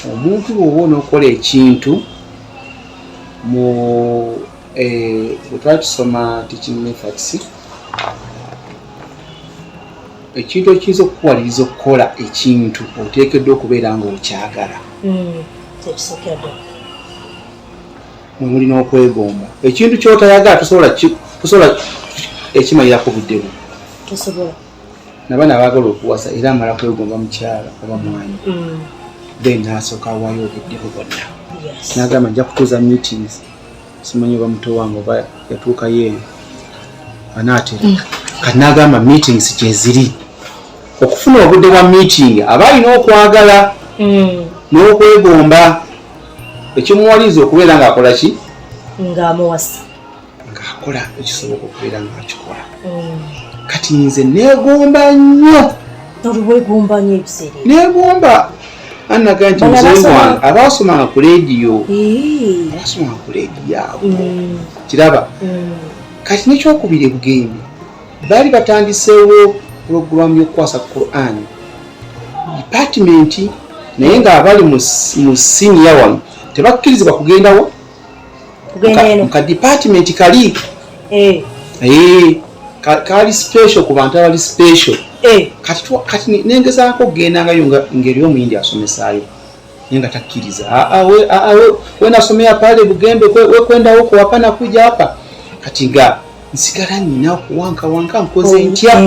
omuntu bw'oba onookola ekintu mu bwe tusoma teaching methods, ekintu ekiyinza okukuwaliriza okukola ekintu oteekeddwa okubeera nga okyagala. Mwe mulina okwegomba. Ekintu ky'otayagala tosobola ekimalirako budde bwo. Nabaana abaagala okuwasa era amala kwegomba mukyala oba mwana. Then n'asooka awaayo obudde bwe bwonna. N'agamba nja kutuuza meetings. Simanyi oba muto wange oba yatuukayo eyo. Anaatera. Kati n'agamba meetings gye ziri. Okufuna obudde bwa meeting aba alina okwagala n'okwegomba. Ekimuwaliza okubeera ng'akola ki? Ng'amuwasa. Ng'akola ekisoboka okubeera ng'akikola. Kati nze neegomba nnyo. Olwegomba nnyo ebiseera. Neegomba. Annaga nti muzeeyi wange abaasomanga ku leediyo. Abaasomanga ku leediyo awo. Kiraba. Kati n'ekyokubiri Bugembe. Baali batandiseewo pulogulaamu y'okukwasa Quran. Department naye ng'abali mu siniya wano tebakkirizibwa kugendawo. Ka department kali. Kali special ku bantu abali special. Kati nengezaako kugendangayo ngeri omuyindi asomesaayo. Naye nga takkiriza. We nasomea pale Bugembe wekwendawo ko hapana kuja hapa. Kati nga nsigala nina okuwankawanka nkoze ntya.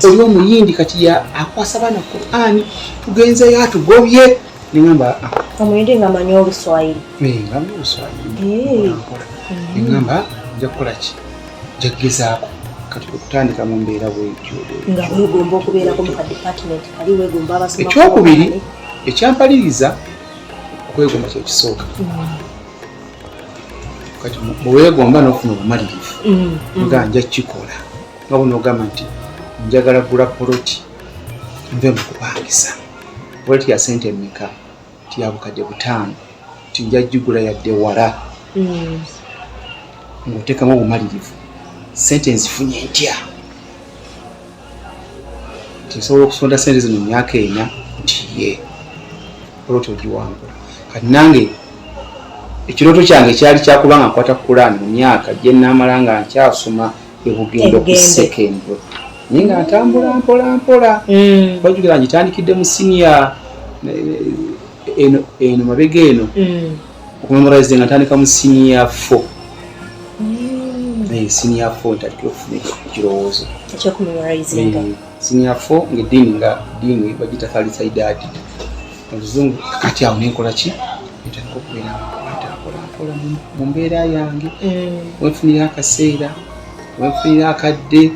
Oli omuyindi kati akwasa baana Quran tugenzeyo atugobye. Ningamba omuyindi nga amanyi Oluswayiri. Nga amanyi Oluswayiri. Ningamba nja kukola ki? Nja kugezaako kati okutandika mu mbeera bw'etyo. Nga weegomba okubeerako mu department kali weegomba abasoma. Ekyokubiri ekyampaliriza okwegomba kye kisooka. Kati bweweegomba n'ofuna obumalirivu nga nja kukikola nga bunoogamba nti njagala gula poloti nve mu kupangisa. Poloti ya sente mmeka? Ti ya bukadde 5. Ti nja gigula yadde wala. Ng'oteekamu obumalirivu. Sente nzifunye ntya? Nsobola okusonda sente zino mu myaka 4 nti ye poloti ogiwangula. Kati nange ekirooto kyange kyali kyakuba nga nkwata Quran mu myaka gye naamala nga nkyasoma Bugenda ku second. Naye nga ntambula mpola. Bajjukira ngitandikidde mu senior eno mabega eno. Okumemorize nga ntandika mu senior 4. Senior 4 ntatandika okufuna ekirowoozo. Ekyokumemorizinga. Senior 4 ng'eddiini bagita thalisaidadi. Oluzungu kati awo nenkola ki? Ntandika okubeera mpola mu mbeera yange. Wenfunira akaseera, wenfunira akadde,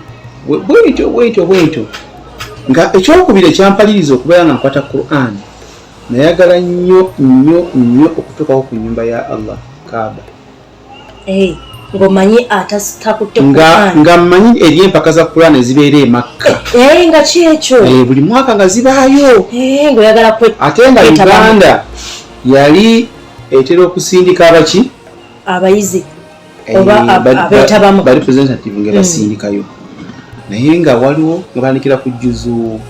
bwentyo. Nga ekyokubiri ekyampaliriza okubeera nga nkwata Quran, nayagala nnyo okutuukawo ku nnyumba ya Allah, Kaaba. Ng'omanyi atakutte Quran. Nga mmanyi eri empaka za Quran ezibeera e Makka. Nga ki ekyo? Buli mwaka nga zibaayo. Ng'oyagala ate nga Uganda yali etera okusindika abaki? Abayizi. Oba abeetabamu. Bali representative nga basindikayo. Naye nga waliwo nga bandikira ku juzu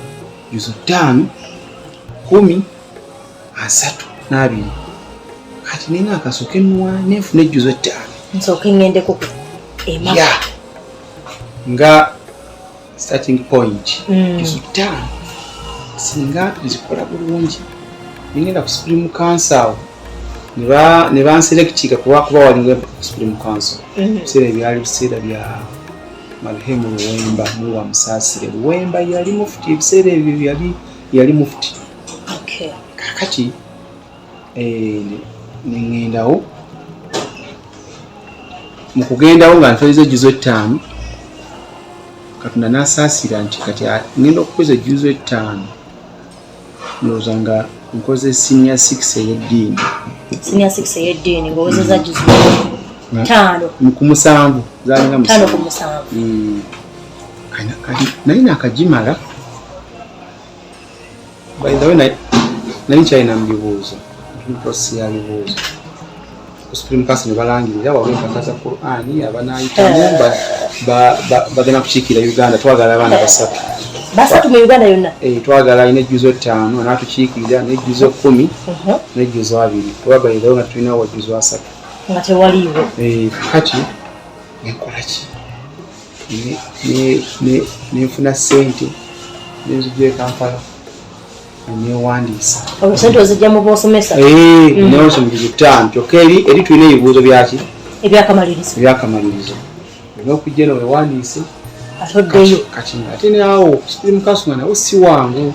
5, 10, 32. Kati nina akasooka nefuna ejjuzo 5. Nsooke ngendeko Emaka. Nga starting point. Juzu 5. Singa nzikola bulungi. Ningenda ku Supreme Council. Ne banselektika kuba walinga ku Supreme Council. Biseera bya marehemu Luwemba muwa Musaasire. Luwemba yali mufti ebiseera ebyo yali mufti. Kakati nengendawo mu kugendawo nga ntwaliza ejjuzo 5 Katonda n'asaasira nti kati ngenda okukoza ejjuzo 5 ndowooza nga nkoze senior 6 ey'eddiini. Senior 6 ey'eddiini ng'owezeza jjuzo 5 ku 7 zaalinga 5 ku 7. Kati naye nakagimala by the way naye kyalina mu bibuuzo process ya bibuuzo Supreme Council ne balangirira waliwo empaka za Quran abanaayitamu bagenda kukiikira Uganda twagala abaana 3 basatu mu Uganda yonna twagala ine ejjuzo 5 anatukiikirira n'ejjuzo 10 n'ejjuzo 2 twabalirawo nga tulina wajjuzo 3 nga tewaliiwo kati nenkolaki nenfuna ssente nenzijja e Kampala newandiisa sente ozijja mu bosomesa neosomirizo 5 kyokka eri tulina ebibuuzo byaki ebyakamalirizo olina okujja eno wewandiise atoddeyo kati ate naawo kiri mukasunga nawo si wangu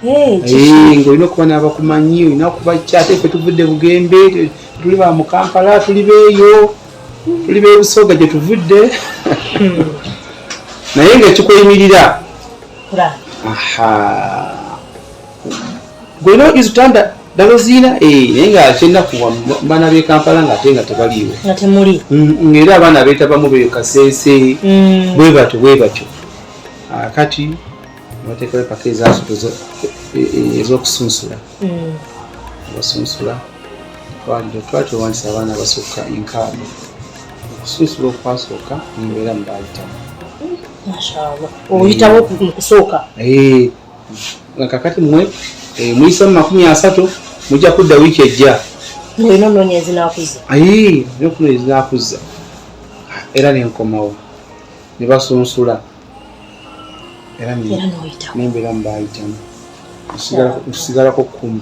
ng'olina okuba n'abakumanyi olina okuba kyate ffe tuvudde Bugembe tuli ba mu Kampala tuli beeyo tuli beebusoga gye tuvudde naye ng'ekikuyimirira gwolina izitanda daloziina naye nga kyennaku baana b'e Kampala ng'ate nga tebaliiwo ng'era abaana beetabamu beyo Kasese bwe batyo kati bateekawo empaka ezasatu ez'okusunsula abasunsula twatwewanisa abaana abasukka 6 okusunsula okwasooka nembeera mubayitamu oyitawo kusooka kakati mwe muyisa mu 30 mujja kudda wiiki ejja olina onoonya ezinaakuza nokuna ezinaakuza era nenkomawo ne basunsula era nembeera mubayitamu tusigalako 10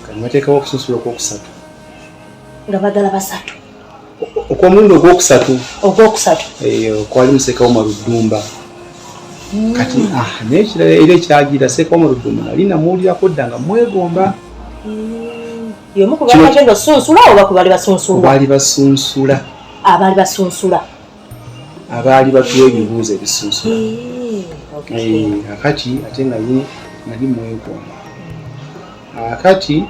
kati bateekawo okusunsula okwokusatu nga bagala basatu okw'omulundi ogwokusatu kwali musekawo Marudumba kati nekirala era ekyagira sekawo Marudumba nali namuwulirako dda nga mwegomba yomu kubagenda osunsula oba kubali basunsula abaali batuwa ebibuuzo ebisunsula akati ate nga nali mwegomba akati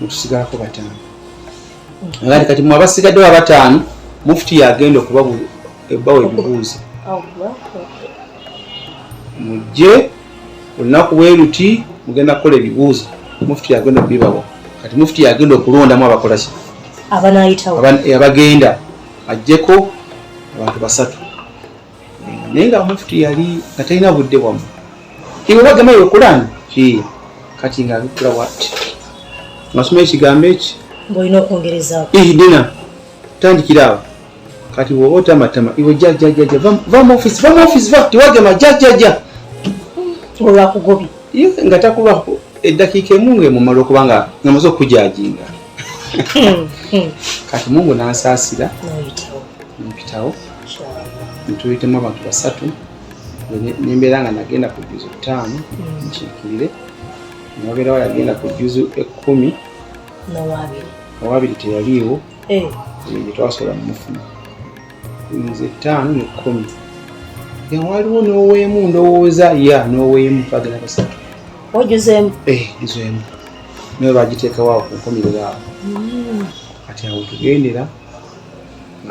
mutusigalako 5 kati mwe abasigaddewo 5 mufuti yagenda okubawa ebibuuzo mujje olunaku bweruti mugenda kukola ebibuuzo mufuti yagenda okubibawa kati mufuti yagenda okulondamu abakolaki abagenda ajjeko abantu 3 naye nga mufuti yali nga talina budde bwamu iwe bagamba yokulani kati nga abikula wati masoma ekigambo eki ng'olina okwongerezaako dina tandikira awo kati woba otamatama iwe jjajjajja va mu ofisi tiwagema jjajjajja olwakugobye nga takulwako eddakiika emu ng'emumala okuba nga ngamaze okujajinga kati Mungu n'ansaasira mpitawo ntuyitemu abantu 3 nembeera nga nagenda ku jjuzo 5 nkiikirire nabeerawo yagenda ku jjuzo 10 nowabiri teyaliiwo gyetwasobola mumufuna nze 5 ne 10 waliwo n'oweemu ndowooza n'oweemu bagenda 3 ojuzeemu nzemu naye bagiteekawo ku nkomerero awo kati awo tugendera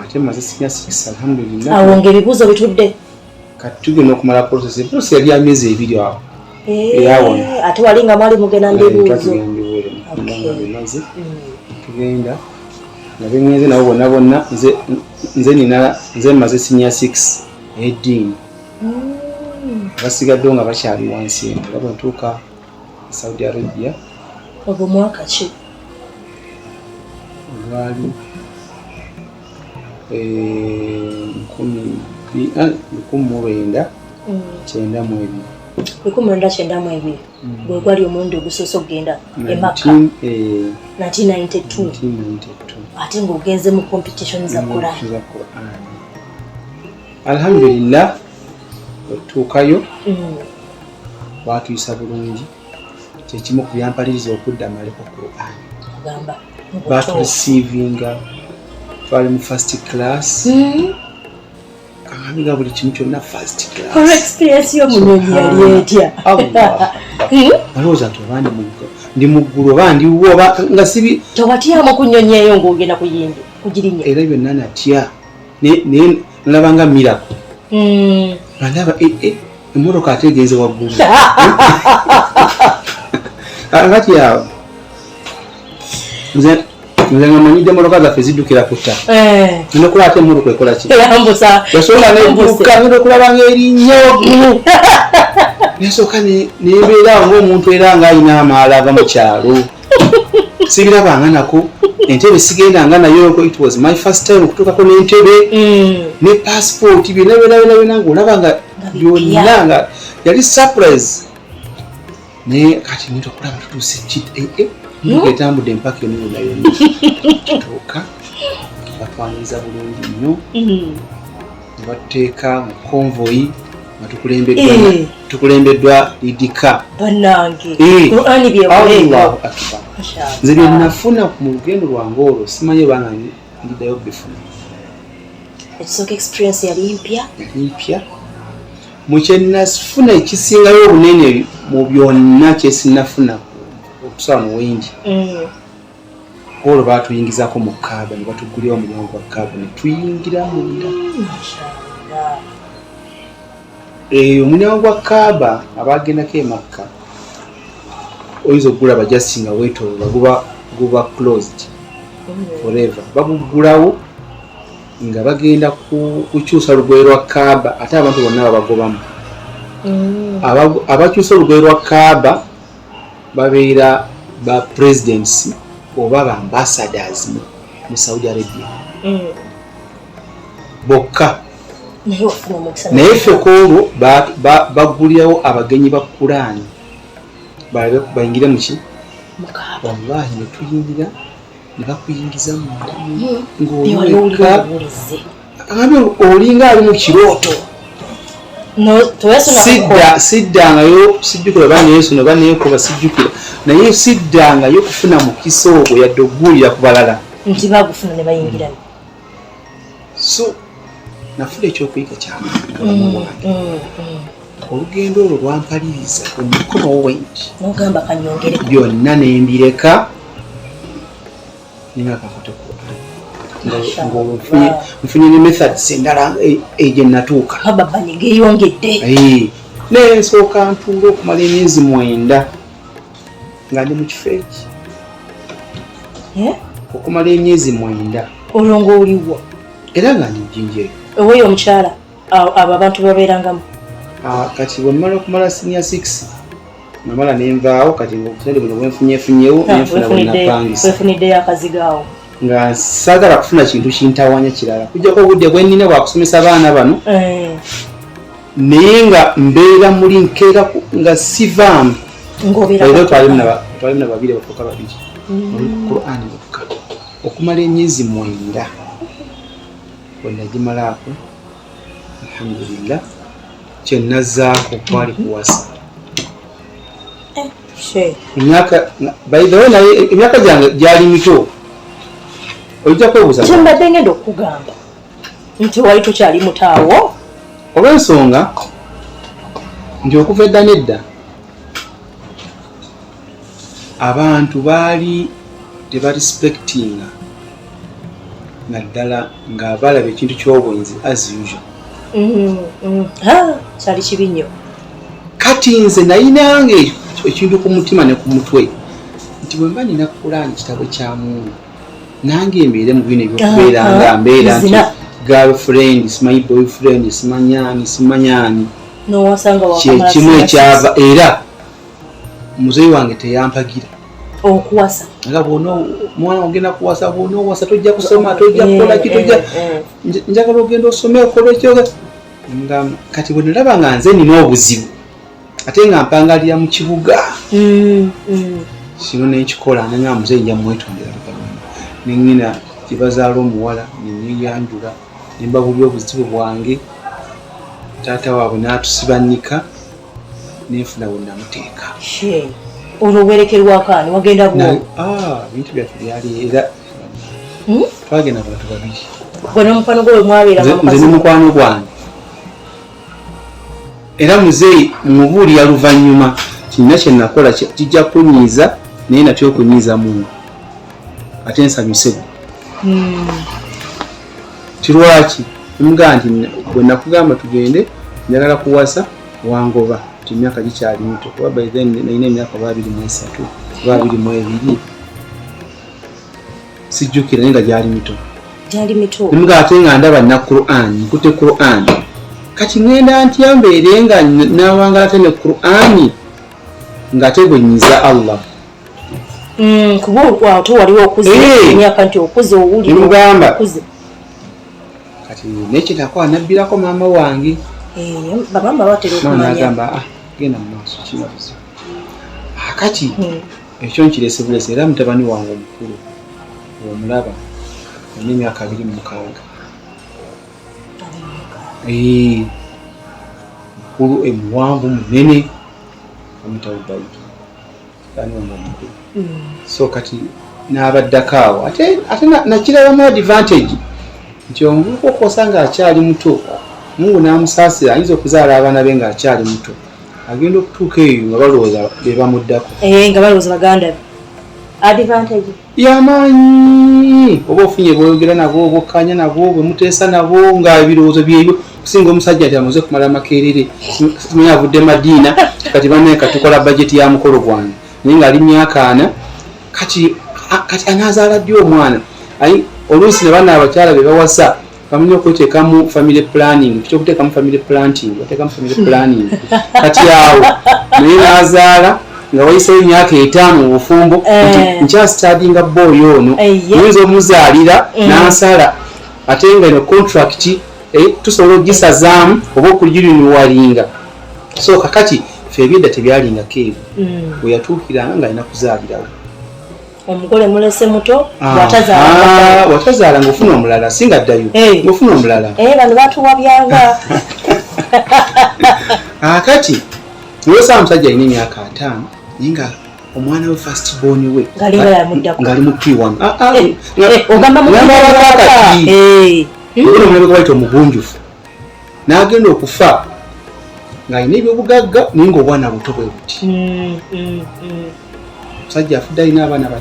ate maze sinya 6 alhamdulillah awo ng'ebibuuzo bitudde kati tugenda okumala process yali ya myezi 2 awo yawona ate wali nga mwali mugenda mbibuuzo tugenda nga bengenze nabo bonna nze maze sinya 6 eddiini basigaddewo nga bakyali wansi eno nga bwentuuka Saudi Arabia ogwo mwaka ki gwali 1992 gwe gwali omulundi ogusoose okugenda e Makka 1992 ate ng'ogenze mu competition za Quran alhamdulillah otuukayo batuyisa bulungi kyekimu ku byampaliriza okudda amaleko Quran batureceivinga twali mu first class kangamiga buli kimu kyonna first class experience y'omunyonyi yali etya balowooza nti oba ndi mu ggulu oba ndiwo nga sibi tewatyamu ku nnyonyi eyo ng'ogenda kugirinya era byonna natya naye nalaba nga miracle ndaba emmotoka ate egenze waggulu kati awo nze nze nga manyidde mmotoka zaffe ziddukira ku ttaka nina okulaba ate emmoloka ekola ki yasooka nedduka ngenda okulaba ng'erinnyo nesooka nembeeraawo ng'omuntu era ng'alina amaala ava mu kyalo sibirabanga nako entebe sigendanga nayo. It was my first time okutuukako n'entebe ne passport byonna ng'olaba nga byonna nga yali surprise. Naye kati nita okulaba tutuuse etambudde empaka eno yonna kituuka batwaniriza bulungi nnyo ne batuteeka mu convoy nga tukulembeddwa lidika bannange nze bye nafuna mu lugendo lwange olwo simanyi banga ndiddayo bifuna. Ekisooka experience yali mpya mu kye nafuna ekisingayo obunene mu byonna kye sinafuna okusaba mu wengi olwo baatuyingizako mu kaaba ne batugulira omulyango gwa kaaba ne tuyingira munda. Omulyango gwa kaaba abagendako e Makka oyinza okugulaba just nga weetoloola guba closed forever. Bagugulawo nga bagenda kukyusa lugoye lwa kaaba ate abantu bonna babagobamu. Abakyusa olugoye lwa kaaba babeera ba presidents oba ba ambassadors mu Saudi Arabia bokka. Naye ffe koolwo bagulirawo abagenyi ba Qur'ani bayingire mu ki wallahi ne tuyingira ne bakuyingiza ng'oleka olinga ali mu kirooto. Siddangayo sijjukira oba neyesu noba neekuba sijjukira naye siddangayo kufuna mukisa ogwo yadde ogulira ku balala nti bagufuna ne bayingirayo. So nafuna ekyokuyiga kyamulamu wange olugendo olwo lwampaliriza omukono wengi nogamba kanyongereko byonna nembireka ninga kafoto nfunye ne methods endala egye natuuka ababanye geeyongedde nensooka ntuula okumala emyezi 9 nga ndi mu kifo eki okumala emyezi 9 olwo oliwo era nga ndi mujinja eyo oweyo omukyala abo abantu babeerangamu. Kati bwe mmala okumala senior 6 namala nenvaawo kati obusente buno bwenfunyefunyewo nenfuna bwenapangisa wefuniddeyo akazigaawo nga saagala kufuna kintu kintawanya kirala kujjako obudde bwennina bwakusomesa abaana bano naye nga mbeera muli nkeera nga sivaamu era twalimu na babiri bafuuka babiri Qur'ani bokka okumala emyezi 9 bwenagimalaako alhamdulillah kyenazaako kwali kuwasa emyaka gyange gyali mito ojja kwebuuza kyembadde ngenda okugamba nti wali tokyali mutaawo olw'ensonga nti okuva edda nedda abantu baali tebarespectinga naddala nga balaba ekintu ky'obwenzi as usual kyali kibi nnyo. Kati nze nayinanga ekintu ku mutima ne ku mutwe nti bwe mba nina Qur'ani kitabo kya Mungu nange mbeere mu bino ebyokubeera nga mbeera nti girlfriend simanyi boyfriend simanyani kyekimu ekyava era muzeeyi wange teyampagira okuwasa nga bwona mwana ogenda kuwasa bwona owasa tojja kusoma tojja kukola ki tojja njagala ogenda osome okola ekyo nga kati bwe nalaba nga nze nina obuzibu ate nga mpangalira mu kibuga kino nekikola nanga muzeeyi nja mwetondera nengina kibazaala omuwala neneyanjula nembabulya obuzibu bwange taata waabwe n'atusibanika nenfuna bwe namuteeka olwo werekerwakaani wagenda bwo bintu byaffe byali era twagenda bantu babiri gwe n'omukwano gwe mwabeera nze n'omukwano gwange era muzeeyi mubuulira luvannyuma kirina kye nakola kijja kunyiiza naye natyo okunyiiza Mungu ate nsanyuse kirwaki mugamba nti bwe nakugamba tugende njagala kuwasa wangoba nti emyaka gikyali mito kuba by then nalina emyaka 23 22 sijjukira naye nga gyali mito nimuga ate nga ndaba na Qur'an nkutte Qur'an kati ngenda ntya mbeere nga nawangala ate ne Qur'an nga tegwenyiza Allah kuba ate waliwo okuze emyaka nti okuze owulira nimugamba kati nekitako anabbirako maama wange bamama batera okumanya agamba genda mu maaso kinabuzi akati ekyo nkirese bulese era mutabani wange omukulu omulaba alina emyaka 26 mukulu emuwanvu munene omutabubaiki ani wange omukulu so kati n'abaddako awo ate nakirabamu advantage nti omuvubuka okosanga akyali muto Mungu n'amusaasira ayinza okuzaala abaana be ng'akyali muto agenda okutuuka eyo nga balowooza be bamuddako nga balowooza baganda be advantage y'amaanyi oba ofunye bweyogera nabo bwokkanya nabo bwe muteesa nabo nga ebirowoozo byebyo kusinga omusajja nti amaze kumala makerere simanyi avudde madiina kati banaye katukola bajeti ya mukolo gwange naye ng'ali myaka 4 kati anaazaala ddi omwana oluusi ne bana abakyala be bawasa bamanya okweteekamu family planning tukyokuteekamu family planting bateekamu family planning kati awo naye n'azaala nga wayiseyo emyaka 5 mu bufumbo nti nkyasitadinga boyi ono oyinza omuzaalira n'asala ate nga eno contract tusobola ogisazaamu oba okugirinwalinga so kakati ffe ebyedda tebyalingako ebyo bwe yatuukiranga ng'alina kuzaalirawo omugole mulese muto watazaala ng'ofuna omulala singa ddayo ng'ofuna omulala bano batuwa byanga kati olwosaa omusajja alina emyaka 5 naye nga omwana we first born we ng'ali mu P1 ogamba omulabe gwe bayita omugunjufu n'agenda okufa ng'alina ebyobugagga naye ng'obwana buto bwe buti omusajja afudde alina abaana 5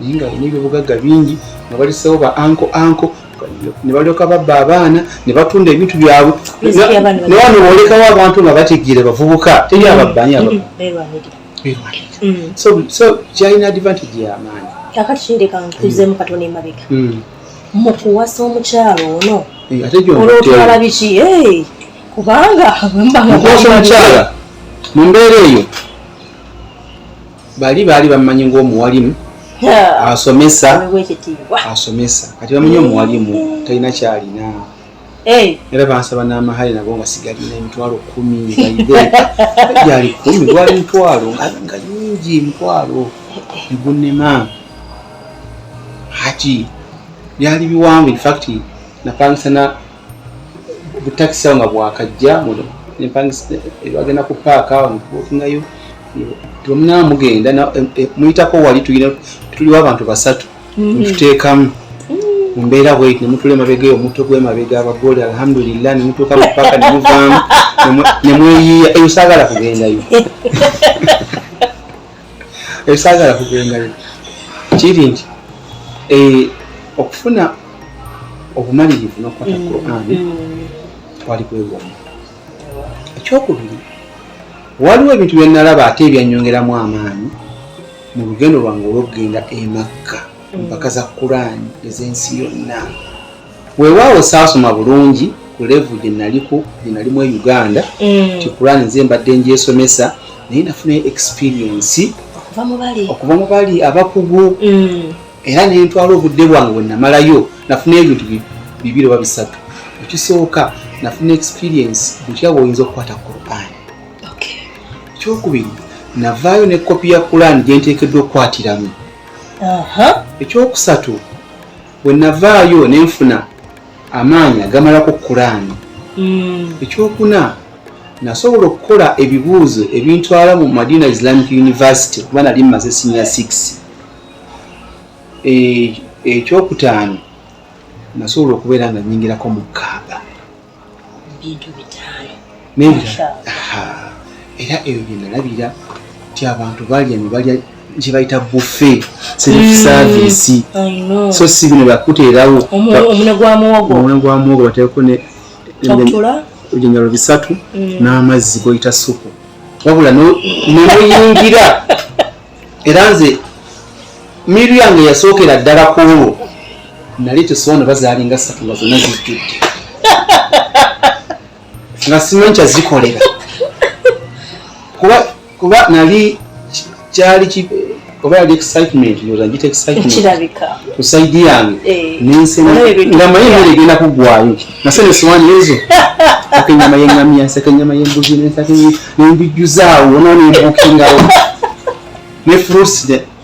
naye ng'alina ebyobugagga bingi nga balisewo ba anko ne balyoka babba abaana ne batunda ebintu byabwe newano boolekawo abantu nga bategeere bavubuka teri ababbanyi so kyalina advantage y'amaanyi kakati kireka nkuzeemu katono emabega mukuwasa omukyalo ono olwotwala biki kubanga mukuwasa omukyala mu mbeera eyo baali bamumanyi ng'omuwalimu asomesa kati bamanyi omuwalimu talina kyalina era bansaba n'amahale nabo nga sigalina emitwalo 10 gyali 10 gwali mitwalo nga nyingi mitwalo negunema hati byali biwanvu infact napangisa na butakisi awo nga bwakajja nepangisa bagenda ku paaka awo ntubukingayo tumunaa mugenda muyitako wali tuliwo abantu 3 tuteekamu mumbeera bweti nemutula emabega omutwe gw'emabega abagole alhamdulillah nemutuuka mu paaka nemuvaamu nemweyiiya eyo saagala kugendayo kiri nti okufuna obumalirivu n'okukwata Qur'an twali kwegomba. Ekyokubiri waliwo ebintu bye nalaba ate ebyanyongeramu amaanyi mu lugendo lwange olw'okugenda e Makka mpaka za Qur'an ez'ensi yonna. Weewaawo saasoma bulungi ku level gye nalimu e Uganda ti Qur'an nze mbadde ngyesomesa naye nafuna experience okuva mu bali abakugu era nentwala obudde bwange bwe namalayo nafuna ebintu bibiri oba bisatu. Ekisooka nafuna experience butya bw'oyinza okukwata Qur'an. Ekyokubiri navaayo ne kopi ya Qur'an gye nteekeddwa okukwatiramu. Ekyokusatu bwe navaayo ne nfuna amaanyi agamalako Qur'an. Ekyokuna nasobola okukola ebibuuzo ebintwala mu Madina Islamic University kuba nali mmaze senior 6. Ekyokutaano nasobola okubeera nga nyingirako mu Kaaba. Bintu bitaano. Era eyo gye nalabira nti abantu balya ne balya kye bayita buffet self service. So si bino bakuteerawo omune gwa muwogo bateeko ne ebinyalo bisatu n'amazzi goyita supu wabula nemuyingira era nze miru yange yasookera ddala ku olwo nali tesoona bazaalinga 3 nga zonna zijjudde nga simanyi kyazikolera kuba nali kyali oba yali excitement yozangita excitement ku saidi yange nga maye mmere egenda kuggwayo nase nesowaani ezo saka ennyama y'eŋŋamya saka ennyama y'embuzi nembijjuzaawo ona nembuukingawo ne fruits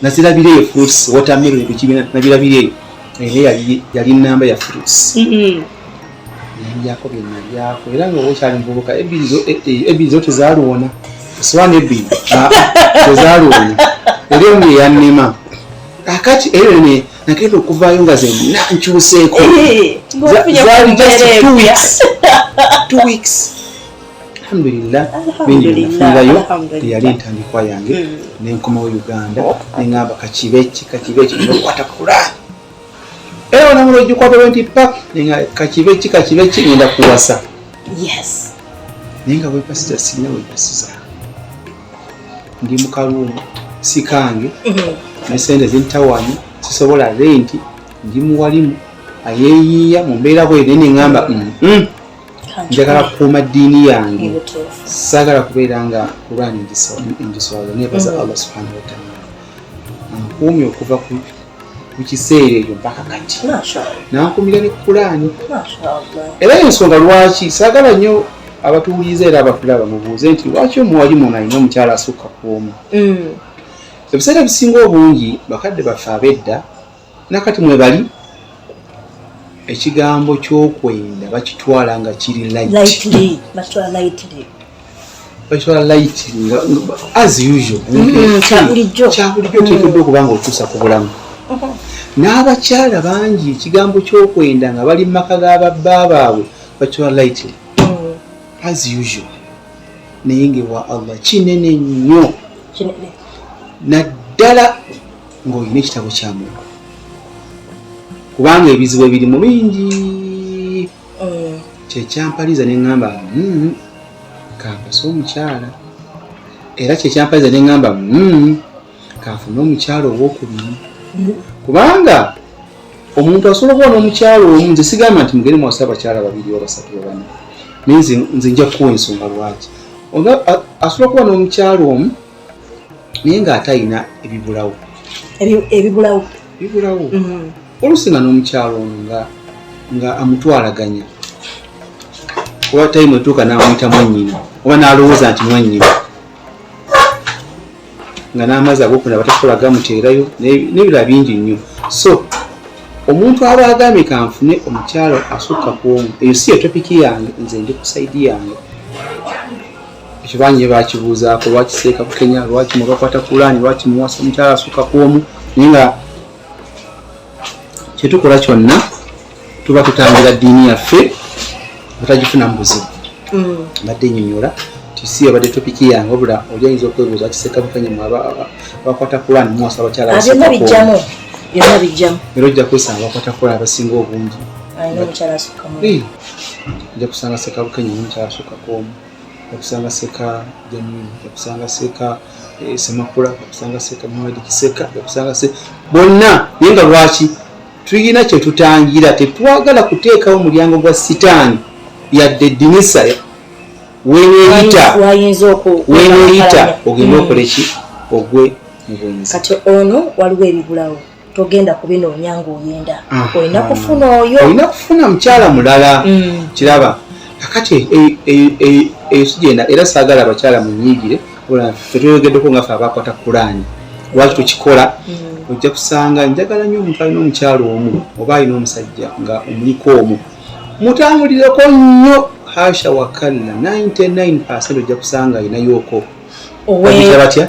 nazirabireeyo fruits watermelon kukibiina nabirabireeyo yali namba ya fruits nabyako byenabyako era nga okyali muvubuka ebbiri zo tezaluwona esowaani ebbiri tezaluwona eri omu eyannema akati eyo nagenda okuvaayo nga zenna nkyuseeko zaali just 2 weeks alhamdulillah bingifunirayo teyali entandikwa yange nenkomawo Uganda neŋŋamba kakibeki nokwata Qur'an era onamula ogikwata wenti pak kakibeki ngenda kuwasa naye nga wepasiza sirina wepasiza ndi mu kaluumu sikange nesente zintawanya sisobola renti ndi muwalimu ayeyiya mu mbeera bwere neŋŋamba njagala kukuuma ddiini yange saagala kubeera nga Qur'an ndiswala nebaza Allah subhanahu wa ta'ala nkuumye okuva ku kiseera ekyo mpaka kati nankumira ne Qur'an era ensonga lwaki saagala nnyo abatuwuliza era abatulaba mubuuze nti lwaki omuwalimu ono alina omukyala asukka ku omu ebiseera ebisinga obungi bakadde baffe ab'edda nakati mwe bali ekigambo ky'okwenda bakitwala nga kiri bakitwala lightly as usual kyabulijjo oteekeddwa okuba nga otuusa ku bulamu n'abakyala bangi ekigambo ky'okwenda nga bali mu maka g'ababba baabwe bakitwala lightly as usual naye ngewa Allah kinene nnyo naddala ng'olina ekitabo kya Mungu kubanga ebizibu ebiri mu bingi kyekyampaliza neŋŋamba kampasa omukyala era kyekyampaliza neŋŋamba kanfune omukyala ow'okubiri kubanga omuntu asobola okuba n'omukyala omu nze sigamba nti mugende mwasa abakyala babiri oba basatu oba bana naye nze nja kukuwa ensonga lwaki asobola okuba n'omukyala omu naye ng'ate alina ebibulawo oluusi nga n'omukyalo ono nga amutwalaganya oba tayimu etuuka n'amuyita mwannyina oba n'alowooza nti mwannyina nga n'amazzi ag'okuna batasobola gamuteerayo n'ebirala bingi nnyo so omuntu aba agambye kanfune omukyalo asukka ku omu eyo si ye topiki yange nze ndi ku saidi yange ekyo banye bakibuuzaako lwaki seeka Bukenya lwaki mubakwata Qur'an lwaki muwasa omukyala asukka ku omu naye nga kyetukola kyonna tuba tutangira ddiini yaffe batagifuna mu buzibu badde nnyonnyola tisi abadde topiki yange wabula oli ayinza okwebuuza kiseeka Bukenya bakwata Qur'an muwasa abakyala byonna bijjamu era ojja kwesanga bakwata Qur'an abasinga obungi ojja kusanga seeka Bukenya n'omukyala asukka ku omu kusanga seka jamii kusanga seka semakula kusanga seka mwadi kiseka kusanga se bonna yenga lwaki tuyina kye tutangira tetwagala kuteekawo mulyango gwa sitaani yadde dinisa weneeyita ogenda okoleki ogwe mu bwenzi kati ono waliwo ebibulawo togenda kubinoonya ng'oyenda olina kufuna mukyala mulala kiraba kakati ekigenda era saagala abakyala munyiigire tetweyogeddeko nga ffe abakwata Qur'an lwaki tukikola ojja kusanga njagala nnyo omuntu alina omukyala omu oba alina omusajja nga omuliko omu mutambulireko nnyo hasha wakalla 99% ojja kusanga alinayooko bagiyita batya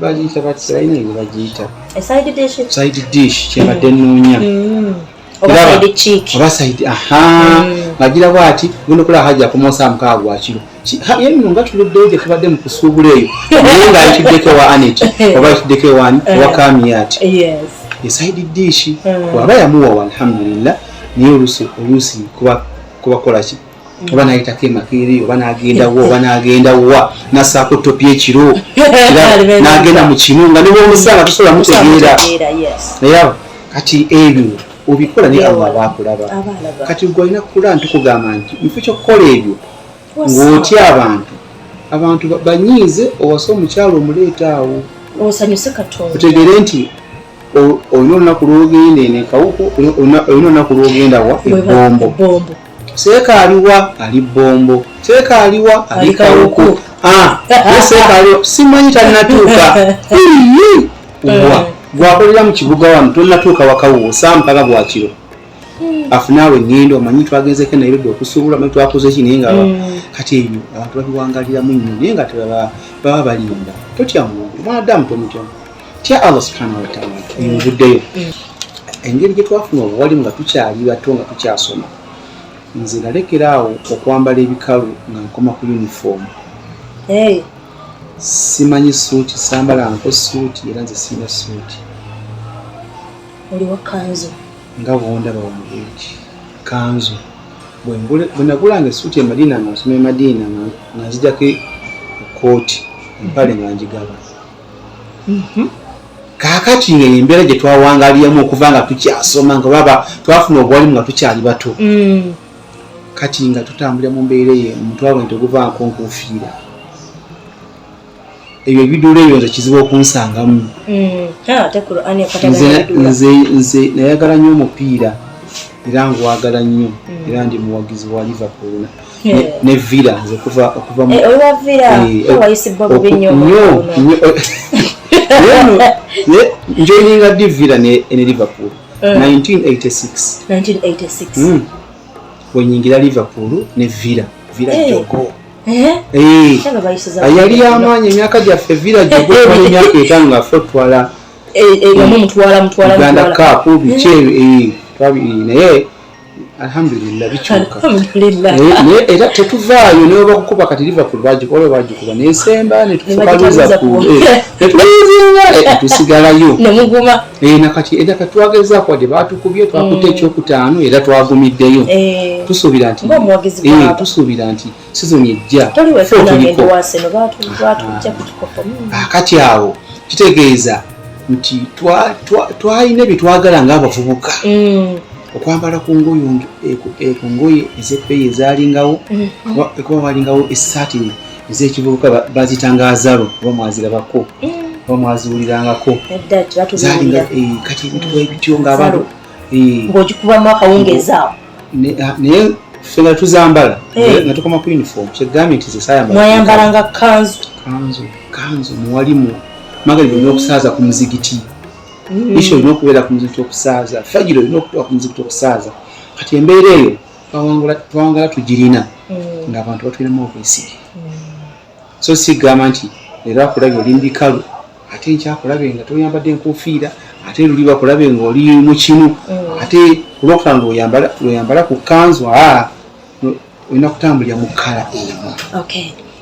bagiyita batya alina ebyo bagiyita side dish kyembadde nnoonya oba saidi bagira bwati genda okola hajja kumosa mukaaga gwakiro yenno nga tuluddeyo gye tubadde mu kusuubula eyo naye ng'ayituddeko wa anet oba ayituddeko ewani owa kamiyati esaidi dishi waba yamuwa alhamdulillah naye oluusi kubakola ki oba nayitako emakeeri oba nagenda wa oba nagenda wa nasaako topi ekiro nagenda mu kinu nga nibomusanga tosobola mutegeera naye kati ebyo obikola naye abo abakulaba kati gwe olina kukula ntukugamba nti mufo kyokukola ebyo ng'otya abantu banyiize owasa omukyalo omuleeta awo osanyuse Katonda otegere nti olina olunaku lwogenda nekawuko olina olunaku lwogenda wa ebbombo seeka aliwa ali bombo seeka aliwa ali kawuko seeka aliwa simanyi talinatuuka gwakolera mu kibuga wano tolinatuuka wakawuusa mpaka bwakiro afunaawe ngendo omanyi twagenzeko Nairobi okusuubula manyi twakoze ki naye nga kati ebyo abantu babiwangaliramu nnyo naye nga baba balinda totya muntu mwanadamu tomutya tya Allah subhanahu wa ta'ala ebivuddeyo engeri gye twafuna obuwalimu nga tukyali bato nga tukyasoma nze nalekeraawo okwambala ebikalu nga nkoma ku uniform simanyi suuti sambalanko suuti era nze sina suuti oliwa kanzu nga bwondaba wamubeki kanzu bwe nagulanga esuuti e Madina nga nsoma e Madina nga nzijako kooti empale nga njigaba kaakati ng'embeera gye twawangaliramu okuva nga tukyasoma nga baba twafuna obuwalimu nga tukyali bato kati nga tutambulira mu mbeera ye omutwalo nti oguvaako nkufiira ebyo ebiduula ebyo nze kizibu okunsangamu nze nayagala nnyo omupiira era ngwagala nnyo era ndi muwagizi wa Liverpool ne Villa nze okuva njoyininga ddi Villa ne Liverpool 1986 wenyingira Liverpool ne Villa jogo yali y'amaanyi emyaka gyaffe Villa jogo emyaka 5 nga ffe twala Uganda Cup biki naye alhamdulillah bikyuka era tetuvaayo naye oba kukuba kati Liverpool bagikuba nesemba netufukaluza tusigalayo nakati era katwagezaako wadde batukubye twakuta ekyokutaano era twagumiddeyo tusuubira nti sizoni ejja tuliko kati awo kitegeeza nti twalina byetwagala ng'abavubuka okwambala ku ngoye ez'ebbeeyi ezaalingawo kuba walingawo essaati ez'ekivubuka bazitanga azalo oba mwazirabako oba mwaziwulirangako kati ebintu bwebityo ng'abantu ng'ogikubamu akawungeezi awo naye ffe nga tuzambala nga tukoma ku uniform kyegambye nti mwayambalanga kanzu muwalimu magaliba olina okusaaza ku muzigiti isho olina okubeera ku muzigiti okusaaza fajiro olina okutuuka ku muzigiti okusaaza kati embeera eyo twawangala tugirina ng'abantu batulinamu obwesige so sigamba nti leero akulabye oli mbikalu ate nkyakulabe nga toyambadde enkuufiira ate luli bakulabe ng'oli mu kimu ate olwokutaano lweyambala ku kanzu olina kutambulira mu kkala emu.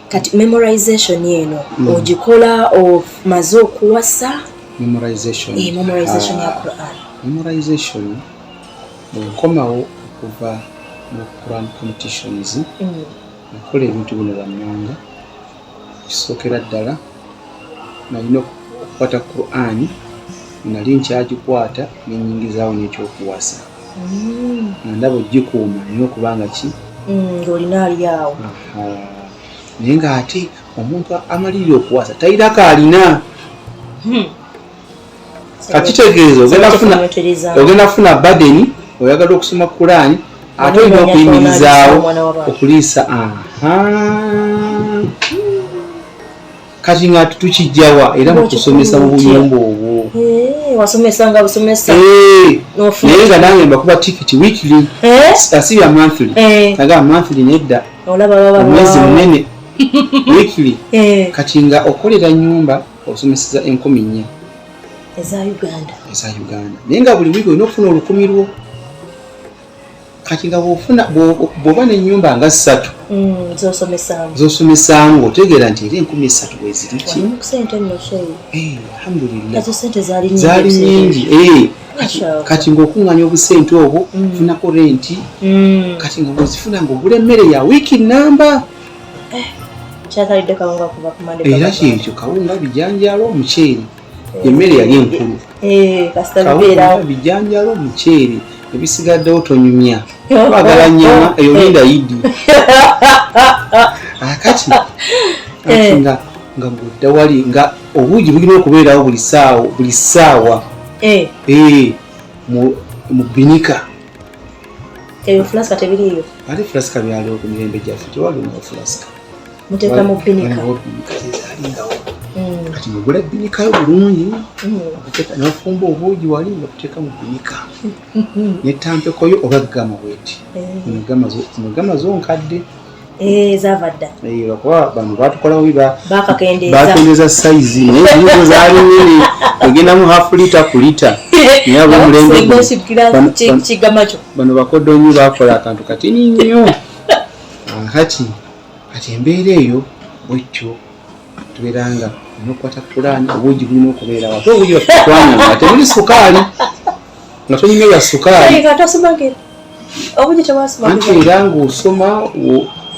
Kati memorization eno ogikola omaze okuwasa memorization ya Quran. Memorization bwenkomawo okuva mu Quran competitions nakola ebintu bino bannanga kisookera ddala nalina okukwata Quran nali nkyagikwata nenyingizaawo n'ekyokuwasa ndaba ogikuuma naye okubanga ki ng'olina ali awo naye ng'ate omuntu amalirira okuwasa tayirako alina kakitegeeza ogenda kufuna badeni oyagala okusoma Qur'an ate olina okuyimirizaawo okuliisa kati nga tukijjawa era mukusomesa mu buyombo obwo naye nga nange mbakuba tikiti weekly asibya monthly naga monthly nedda omwezi munene weekly kati nga okolera nyumba osomeseza 4,000 eza Uganda naye nga buli wiiki olina okufuna olukumi lwo kati nga bw'oba n'ennyumba nga 3 z'osomesaamu otegeera nti era 3,000 bweziri ki alhamdulillah zaali nyingi kati ng'okuŋŋanya obusente obwo funako renti kati nga bwozifuna ng'ogula emmere ya wiiki nnamba era kyekyo kawunga bijanjaalo omuceere emmere yali enkulu kawunga bijanjaalo omuceere ebisigaddewo tonyumya twagala nnyama eyo linda yidi kati nga ng'odda wali nga obuugi bulina okubeerawo buli ssaawa mu binika eyo flaska tebiriyo ate flaska byaliwo ku mirembe gyaffe tewaliwo flaska muteeka mu binika kati mugula binikayo bulungi nofumba obuugi wali nga kuteeka mu binika netampekoyo oba gama bweti gama zonkadde zavadda lwakuba bano batukolawo bakendeza sayizi naye zizo zaali nene ogendamu half lita ku lita bano bakodonyi bakola akantu katini nnyo kati embeera eyo bwetyo tubeeranga nokukwata pulaani obuugi bulina okubeerawo ate obuugi bafetwanya nga tebuli sukaali nga tonyumya bya sukaali anti era ng'osoma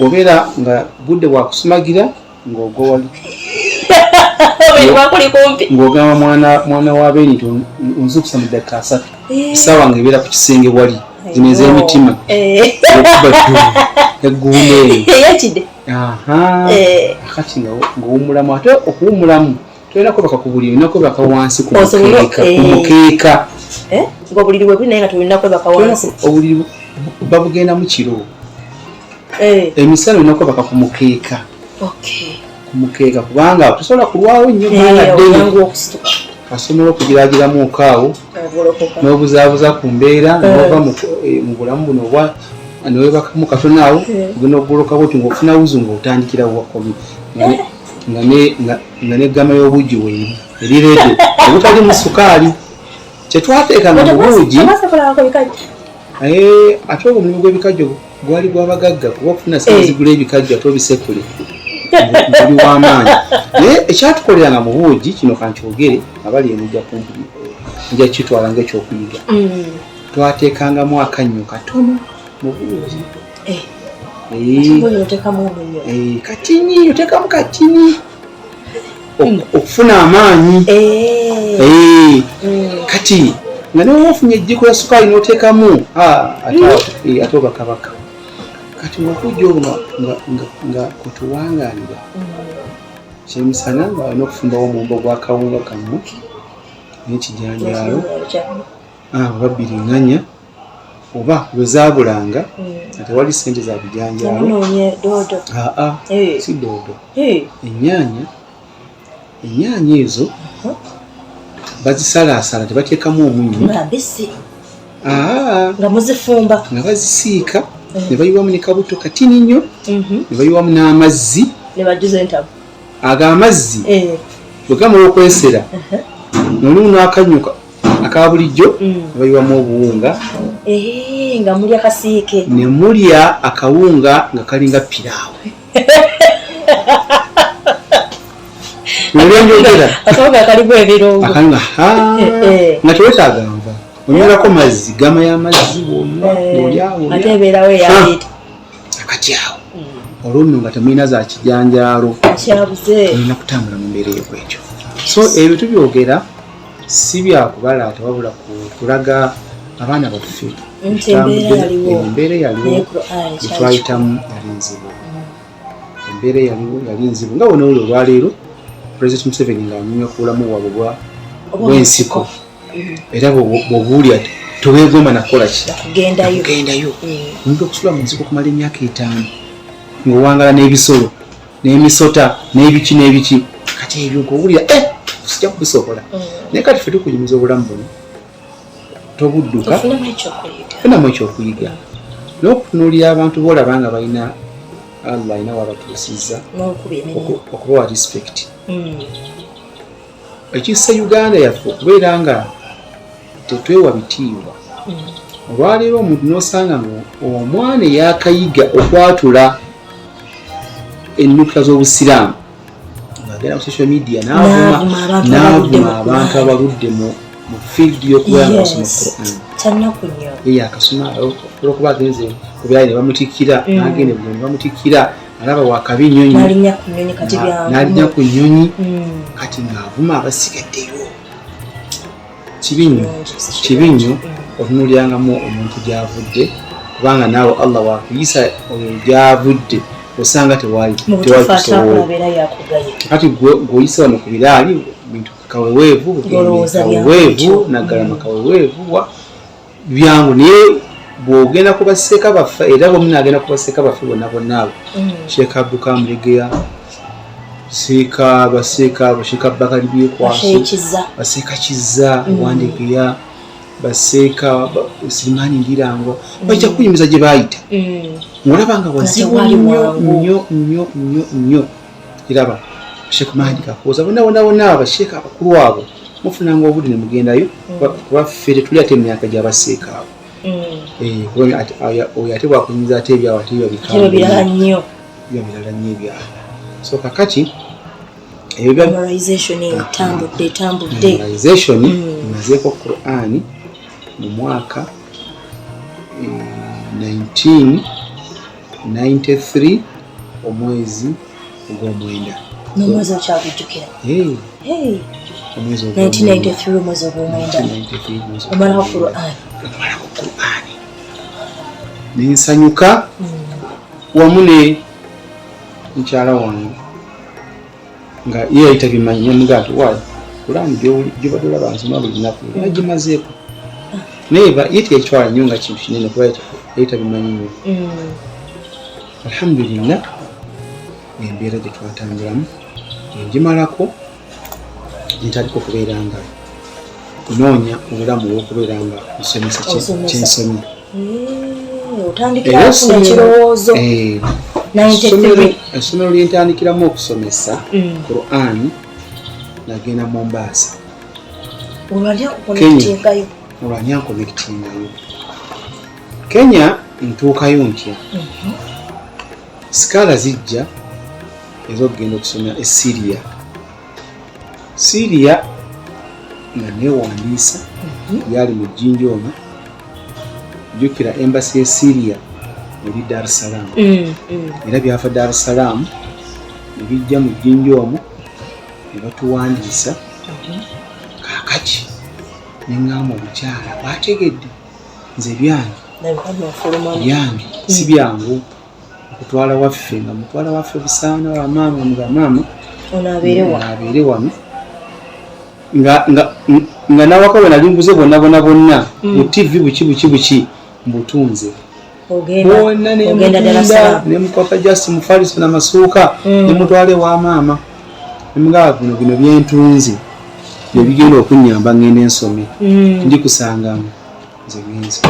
obeera nga budde bwakusumagira ng'ogowali ng'ogamba mwana wa Beeni nti onzukusa mu ddakika 3 ssaawa ng'ebeera ku kisenge wali zino ez'emitima egguume kati ng'owummulamu ate okuwummulamu tolinako bakakubuli olinako baka wansi ku mukeeka ng'obuliri bwe buli naye nga tolinako baka wansi obuliri babugenda mu kiro emisana olinako baka ku mukeeka kubanga tosobola kulwawo nnyo ddene asobola okugiragiramu okaawo n'obuzaabuza ku mbeera nova mu bulamu buno obwa newebakamu katono awo ogenda okugoloka bwoti ng'ofuna wuzu ng'otandikirawo wakomi nga n'eggama y'obuugi weeri erireede obutali mu sukaali kyetwateekanga mu buugi ate omulimu gw'ebikajjo gwali gw'abagagga kuba okufuna sente zigula ebikajjo ate obisekule buli w'amaanyi naye ekyatukoleranga mu buugi kino kankyogere abali emujja kumpi nja kitwala ng'ekyokuyiga twateekangamu akannyo katono mu buugi katini oteekamu katini okufuna amaanyi kati nga newe ofunye ejjiko ya sukaali n'oteekamu ate obakabaka kati ng'okujja obwo nga kutuwangaanira kyemisana nga walina okufumbawo omwombo gwa kawunga kamu n'ekijanjaalo oba bbiriŋŋanya oba lwe zaabulanga nga tewali ssente za bijanjaalo si doodo ennyaanya ezo bazisalaasala tebateekamu omunnyo nga muzifumba nga bazisiika ne bayiwamu ne kabuto katini nnyo ne bayiwamu n'amazzi ago amazzi bwe gamala okwesera nolimu n'akanyuka aka bulijjo ne bayiwamu obuwunga nga mulya kasiike ne mulya akawunga nga kalinga piraawo akawunga kalimu ebirungo nga tewetaaga nva onywelako mazzi gama y'amazzi bw'olyawo ate ebeerawo eyaliita akati awo olwonno nga temulina za kijanjaalo olina kutambula mu mbeera eyo bwekyo so ebyo tubyogera si byakubalaata wabula kulaga abaana baffe embeera eyaliwo etwayitamu yali nzibu embeera yali nzibu nga wona oli olwaleero President Museveni ng'anyumya ku bulamu bwabwe bw'ensiko era bw'obuulya teweegomba nakukola ki kugendayo omuntu okusula mu nsiko okumala emyaka 5 ng'owangala n'ebisolo n'emisota n'ebiki kati ebyo ng'owulira sijja kubisobola naye kati ffe tukunyumiza obulamu buno tobudduka funamu ekyokuyiga n'okutunuulira abantu boolaba nga balina Allah alina wabatuusizza okubawa respect ekissa Uganda yaffe okubeera nga tetwewa bitiibwa olwaleero omuntu n'osanga omwana eyakayiga okwatula ennukuta z'obusiraamu ng'agenda mu social media n'avuma abantu abaludde mu field y'okubeera nga basoma Quran. Kyanaku nnyo. Ye akasoma olwokuba agenze ku byali ne bamutikira n'agenda ne bamutikira alaba wakabi nnyonyi. N'alinnya ku nnyonyi kati byangu. N'alinnya ku nnyonyi kati ng'avuma abasigaddeyo. Kibi nnyo otunuulyangamu omuntu gy'avudde kubanga naawe Allah wakuyisa oyo gy'avudde osanga tewali kusobola. Kati gw'oyisa wano ku biraali bintu kaweweevu nagalama kaweweevu byangu naye bw'ogenda ku basseeka baffe era bwe munaagenda ku basseeka baffe bonna abo Sheikh Abduka Mulegeya Sheikh Bakari Byekwaso Basseeka Kizza Wandegeya Basseeka Sirimani Ndirango bajja kuyimiza gye baayita ng'olaba nga wazibu nnyo iraba Sheikh Mahdi Kakooza bonna abasheeka abakulu abo mufunanga obudde ne mugendayo kuba ffe tetuli ate emyaka gy'abasseeka abo. Oyo ate bwakuyimiza ate ebyawo ate biba birala nnyo ebyawo. So kakati memorization imazeeko Quran mu mwaka 1993 omwezi ogw'omwenda. N'omwezi okyabujjukira? Omwezi 1993 omwezi ogw'omwenda omalako Quran. Nensanyuka wamu ne mukyala wange nga ye yayita bimanyi yamugaa nti waayo Quran gy'obadde olaba nsoma buli lunaku nagimazeeko naye ye teyakitwala nnyo nga kintu kinene kuba yayita bimanyi nnyo. Alhamdulillah embeera gye twatambulamu ngimalako ntandika okubeera nga kunoonya obulamu olw'okubeera nga nsomesa kyensomye. Otandikira kufuna ekirowoozo. Essomero lye ntandikiramu okusomesa Quran nagenda Mombasa. Olwanya nkonekitingayo. Kenya ntuukayo ntya. Sikaala zijja ez'okugenda okusomera e Syria nga neewandiisa byali mu Jjinja omwo. Jjukira embassy ya Syria eri Dar es Salaam era byava Dar es Salaam ne bijja mu Jjinja omwo ne batuwandiisa. Kaakati ne ŋŋamba omukyala bwategedde nze byange si byangu okutwala waffe nga mutwala waffe busaana wamaama abeere wano nga nawaka bwe nali mbuze bonna mu TV buki mbutunze bonna nemukapa just mufaliso namasuuka nemutwale wa maama nemugaa bino byentunze byebigenda okunyamba ngenda ensome ndikusangamu nze ngenzi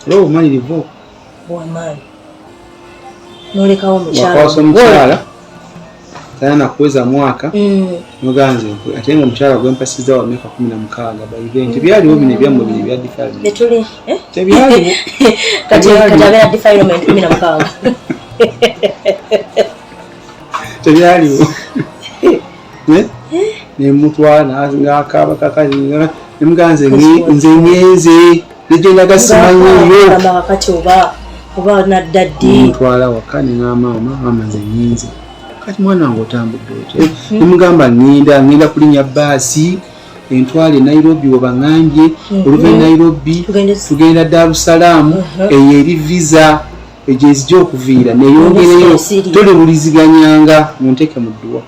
olwo obumalirivu wakwasa omukyala tayana kuweza mwaka muganze ate nga omukyala gwempasiza wa myaka 16 by then tebyaliwo bino ebyammwe bino ebya defilement tebyaliwo kati abeera defilement 16 tebyaliwo nemutwala ng'akaaba kakazi nemuganze nze ngenze negenda gasimanyiyo kati oba nadda ddi mutwala waka neng'amaama nze ngenze kati mwana wange otambudde otya nemugamba ngenda kulinnya baasi entwale Nairobi oba ngambye oluva Nairobi tugenda Dar es Salaam eyo eri visa egyo ezijja okuviira neyongereyo tolibuliziganyanga munteeke mu dduwa.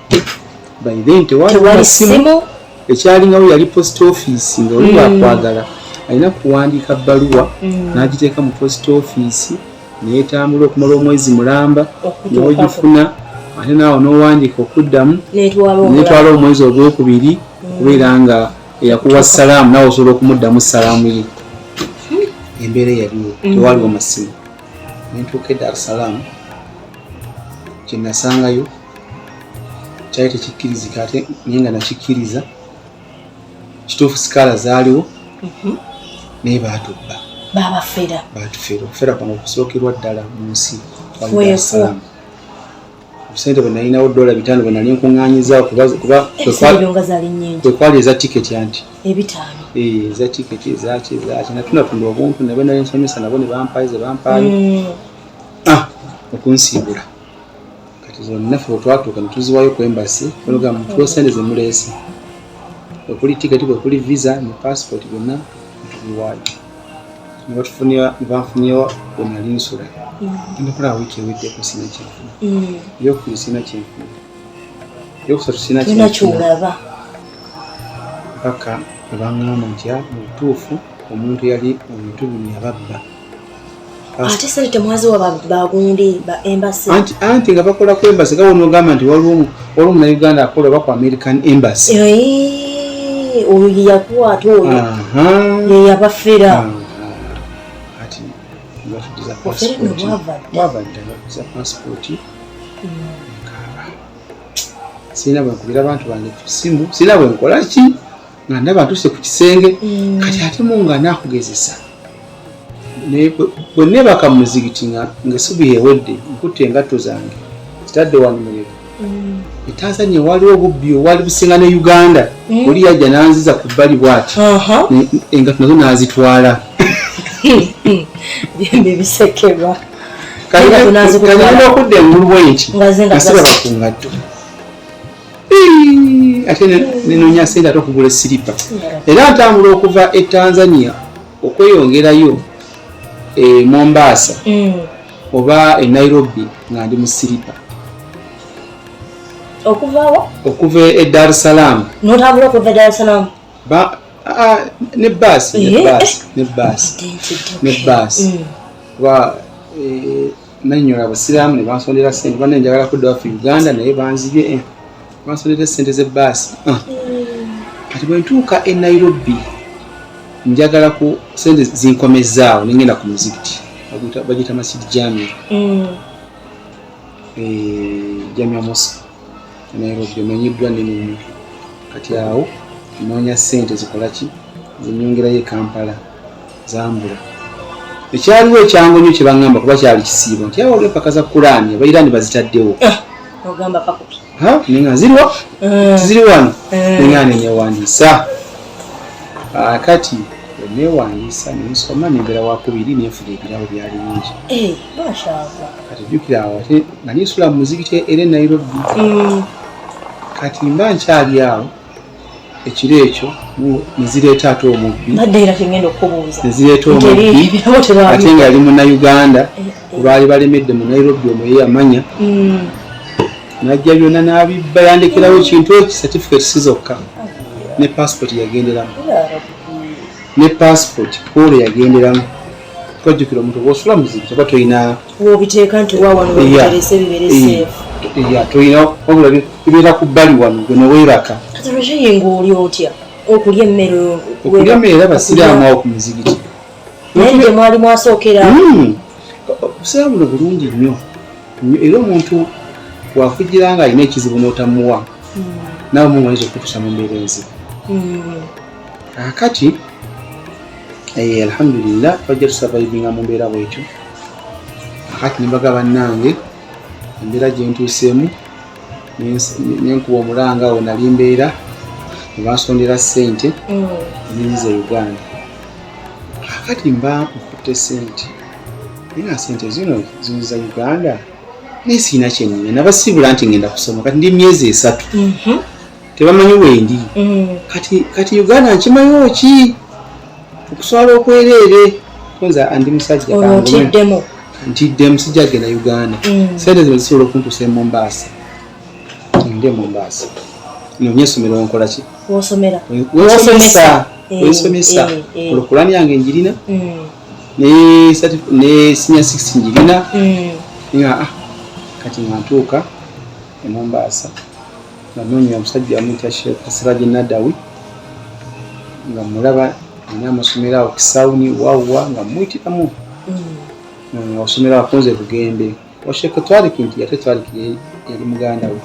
By then tewali simu ekyalingawo yali post office nga oli bakwagala alina kuwandiika bbaluwa n'agiteeka mu post office neetambula okumala omwezi mulamba n'ogifuna ate naawe n'owandiika okuddamu netwala omwezi ogwokubiri kubeera nga eyakuwa salaamu naawe osobola okumuddamu salaamu ye. Embeera yaliwo tewaliwo masimu nentuuka e Dar es Salaam kyenasangayo kyali tekikkirizika ate naye nga nakikkiriza kituufu sikaala zaaliwo naye baatubba babafera okufera kwano okusookerwa ddala mu nsi Dar es Salaam. Obusente bwe nalinawo $5 bwe nali nkuŋŋaanyizaawo kuba kwe kwali eza tiketi anti ebitaano za tiketi zaki natunda obuntu ne bena ensomesa nabo ne bampayo okunsiibula kati zonna ffe twatuuka ne tuziwayo ku embassy olugamba mutuwe sente ze muleese okuli tiketi okuli visa ne passport byonna tubiwaayo ne banfunira we nali nsula ndakola wiiki eweddeko sina kyenfuna eyokubiri sina kyenfuna eyokusatu sina kyenfuna paka nebaŋŋamba nti mu butuufu omuntu yali omuntu bino yababba ate sente temwaziwa bagundi ba embassy anti nga bakola ku embassy nga wonogamba nti waliwo Munnayuganda akola oba ku American Embassy oyo yakwata oyo yeyabafera ati batudiza passport sina bwenkubira abantu bange ku simu sina bwenkola ki nga ndaba ntuse ku kisenge kati ate munga nakugezesa bwe nebaka mu muzigiti nga subi ewedde nkutte engatto zange zitadde wano muliro Tanzania waliwo obubbi wali businga ne Uganda oli yajja nanziza ku bbali bwati engatto nazo nazitwala bisekebwa kanyina okudda engulu bwenti nasiraba ku ngatto ate nenonya sente ate okugula esiripa era ntambula okuva e Tanzania okweyongerayo e Mombasa oba e Nairobi nga ndi mu siripa okuva e Dar es Salaam notambula okuva Dar es Salaam ne basi kuba nanyola abasiraamu ne bansondera sente bana njagala kudda waffe Uganda naye banzibye bansondera sente z'ebbaasi kati bwe ntuuka e Nairobi njagala ku sente zinkomezaawo nengenda ku muzikiti bagita Masjid Jamia Jamia Mosque Nairobi omanyiddwa nemu kati awo noonya sente zikolaki zinyongerayo e Kampala zambula ekyaliwo ekyangu nnyo kye baŋŋamba kuba kyali kisiibo nti awo empaka za Kurani abairani bazitaddewo ogamba pakuti nenga ziriwa tiziri wano nenga nenyewandiisa kati newandiisa nensoma nembeera wakubiri nenfuna ebirabo byali bingi kati jjukira awo ate nga ninsula mu muzikiti era e Nairobi kati mba nkyali awo ekiro ekyo nezireeta ate omubbi nezireeta omubbi ate nga yali Munnayuganda baali balemedde mu Nairobi omwo ye yamanya najja byonna n'abibba yandekerawo ekintu eki certificate sizokka ne passport yagenderamu ne passport polo yagenderamu twajjukira omuntu bw'osula muzikiti oba toyina wobiteeka nti wawano weterese bibere safe toyina wabula bibeera ku bbali wano gwe neweebaka kati lwekiyinga oli otya okulya emmere era basiraamu awo ku muzikiti naye gye mwali mwasookera obusiraamu buno bulungi nnyo era omuntu wakugira nga alina ekizibu n'otamuwa nawe mumwaliza okutuusa mu mbeera enzibu kakati alhamdulillah twajja tusurvivinga mu mbeera bwetyo kakati nembaga bannange embeera gye ntuuseemu nenkuba omulanga awo nali mbeera nebansondera ssente neniza Uganda kakati mba nkutte ssente naye nga ssente zino zinziza Uganda nesiina kyennyina nabasiibula nti ngenda kusoma kati ndi myezi 3 tebamanyi wendi kati Uganda nkimanyiwo ki okuswala okwereere konza andi musajja ntiddemu sijja genda Uganda sente zino zisobola okuntuusa e Mombasa nde Mombasa nonye essomero nkola ki wensomesa olukulani yange njirina ne senior 6 njirina nga kati nga ntuuka e Mombasa nga noonya omusajja amuyita Sheikh Siraji Nadawi nga mulaba alina amasomero awo Kisawuni wawa nga muyitiramu osomero akunze Bugembe Sheikh Twariki nti ate Twariki yali muganda we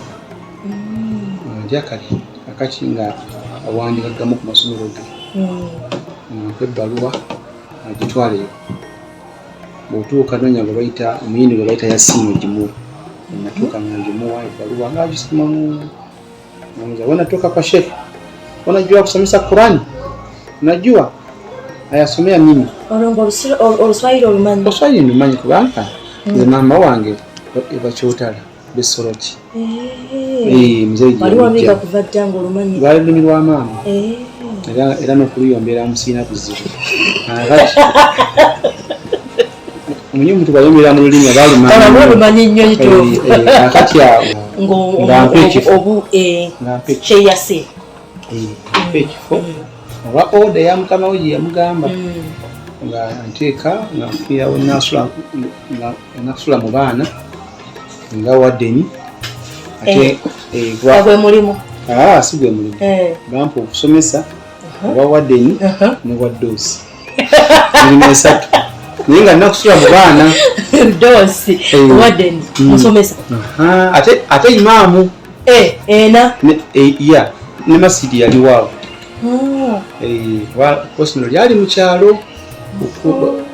njakali akati nga awandiikagamu ku masomero ge ebbaluwa agitwaleyo bw'otuuka noonya gwe bayita omuyindi gwe bayita Yasimu Gimu natuuka nga ngimuwa ebbaluwa ng'agisimamu wanatoka kwa Sheikh wanajua kusomesa Qurani Unajua ayasomea mimi Oluswahili olumanyi? Oluswahili ndumanyi kubanga nze mama wange bakyotala besoroki. Mzee wali wabiga kuva dda ng'olumanyi? Lwali lulimi lwa maama era n'okuluyombera musiina kuzibu. Omunye omuntu bayombera mu lulimi abalumanyi nnyo ito akati awo kyeyase ekifo oba oda ya mukama we gye yamugamba nga nteeka nga nfiirawo nasula mu baana nga waddeni ate gwe mulimu si gwe mulimu bampa okusomesa oba waddeni ne waddoosi mirimu esatu naye nga nakusula mu baana doosi waddeni musomesa ate imaamu ya ne masidi yaliwaawo kosino lyali mu kyalo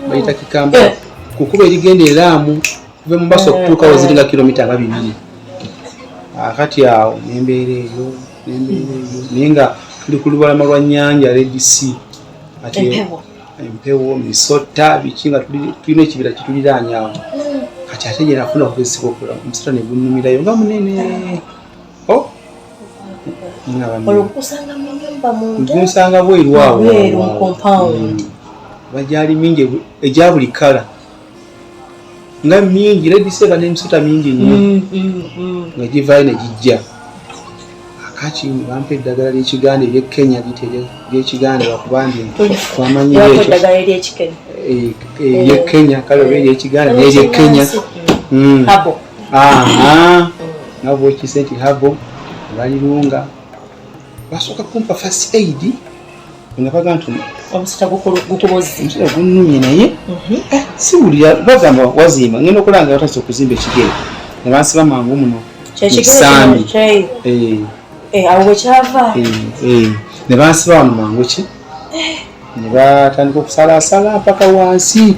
bayita Kikamba kukuba erigenda eraamu kuva mu Mombasa okutuukawo ziringa kilomita nga 2 akati awo nembeera eyo naye nga tuli ku lubalama lwa nnyanja Red Sea ate empewo misota biki nga tulina ekibira kituliraanya awo kati ate gye nafuna okukozesebwa okulaba omusota ne gunnumirayo nga munene gunsanga bweru awo bagyali mingi egya buli kala nga mingi rediseba n'emisota mingi nnyo nga givaayo ne gijja akati bampa eddagala ly'ekiganda ery'ekenya lite ery'ekiganda bakubandi twamanyi ery'ekenya kale oba ery'ekiganda n'ery'ekenya nga bwekise nti habo balirunga basooka kumpa first aid nga baga nti omusota gukubozzi gunnumye naye siwulira bagamba wazimba ngenda okulanga batasa okuzimba ekigere ne bansiba mangu muno ekisambi awo wekyava ne bansiba wano mangu ki ne batandika okusalasala mpaka wansi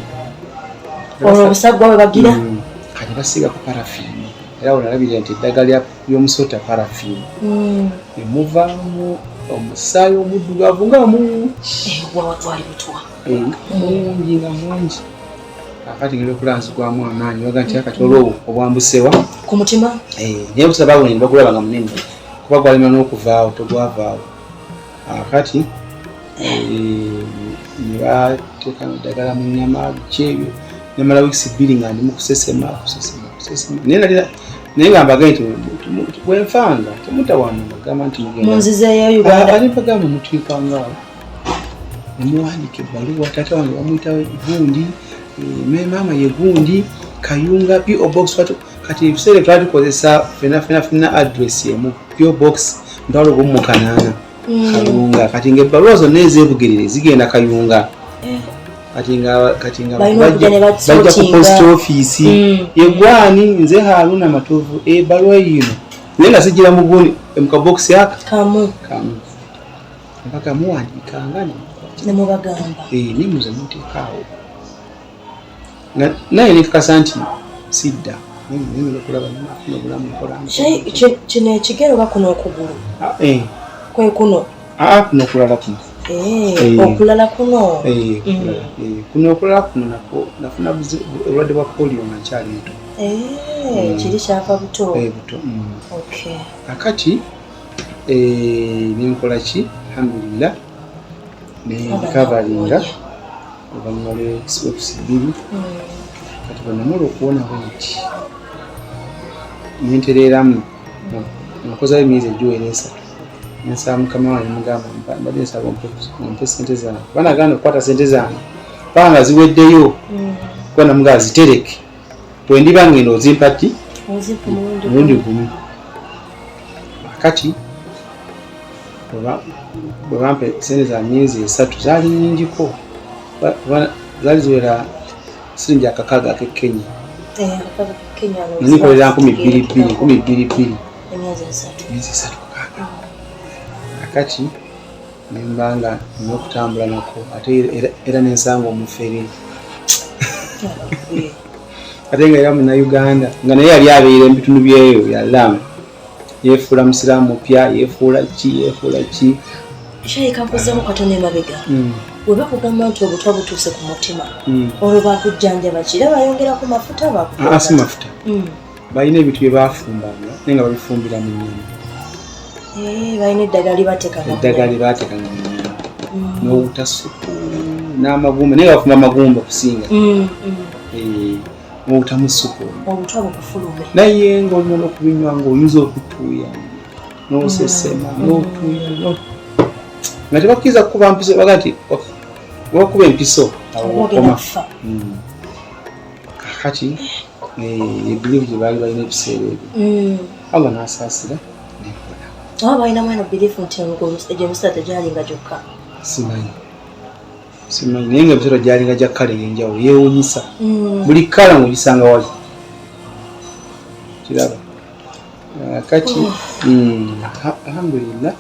olwo obusagwa we bagira kati basiga ku parafini era olabirira nti eddagala ly'omusota parafini emuvaamu omusaayi omuddugavu nga watwali butwa mungi nga mungi akati ngeri okulanzigwamu amaanyi waga nti akati olwo obwambusewa ku mutima naye obusa babone bagulaba nga munene kuba gwalema n'okuvaawo tegwavaawo akati ne bateeka eddagala mu nnyama kyebyo namala wiikisi 2 nga ndimu kusesema naye nga mbagaye nti bwenfanga temutawano bagamba nti munzizeeyo Uganda ali bagamba mutuukangaawo nemuwandika ebbaluwa taata wange bamuyita gundi maama ye gundi kayunga PO box kati ebiseera twatukozesa fena address emu PO box ntwala ogumu mukanaana kayunga kati ngaebbaluwa zonna ezeebugirire zigenda kayunga kati nga bajja ku post office yegwani nze Haruna Matovu ebbaluwa yino naye nga sigira mugundi mukabox aka kamu mpaka muwandikanga nemubagamba nimuze muteekaawo naye nekakasa nti sidda okulaba nobulamu kino ekigero oba kuno okugulu kwe kuno kuno okulala kuno okulala kuno kuno okulala kuno nafuna obulwadde bwa polio nga nkyali muto kiri kyava buto akati nenkola ki alhamdulillah nekavalinga oluvannyuma lw'ekisokusi 2 kati bwenamala okuwonawo nti nentereeramu nakozayo emyezi egiwera 3 nensaba mukama wange mugamba mbadde nsaba ompe sente zange banagana okukwata sente zange panga ziweddeyo kuba namugamba zitereke bwendiba ngenda ozimpa ti mulundi gumu akati bwe bampa sente za myezi 3 zaali nyingiko zaali ziwera siringi akakaaga ak'ekenya nanikolera 12,000 emyezi 3 akati nembanga nokutambula nako ate era nensanga omufere ate nga era muna Uganda nga naye yali abeera ebitundu byeyo bya Lamu yefuula musiraamu mupya yefuula ki Shaika nkuzzemu katono emabega. Weba kugamba nti obutwa butuuse ku mutima. Olwo bakujjanjaba kira bayongera ku mafuta bakugamba. Si mafuta. Balina ebintu bye bafumbanga naye nga babifumbira mu nnyama. Balina eddagala libateekanga. Eddagala libateekanga mu nnyama. N'obutasupu n'amagumba naye bafumba amagumba okusinga. N'obutamu supu. Obutwa bukufulume. Naye ng'olina n'okubinywa ng'oyinza okutuuya n'osesema n'otuuya nga tebakkiriza kukuba mpiso baga nti wakuba empiso awokoma. Kakati ebirivu gye baali balina ebiseera ebyo Allah n'asaasira nekola. Balina mwana birifu nti egyemusota tegyalinga gyokka. Simanyi naye nga emisota gyalinga gya kkala ey'enjawulo yeewuunyisa buli kkala ng'ogisanga wali kiraba. Kati alhamdulillah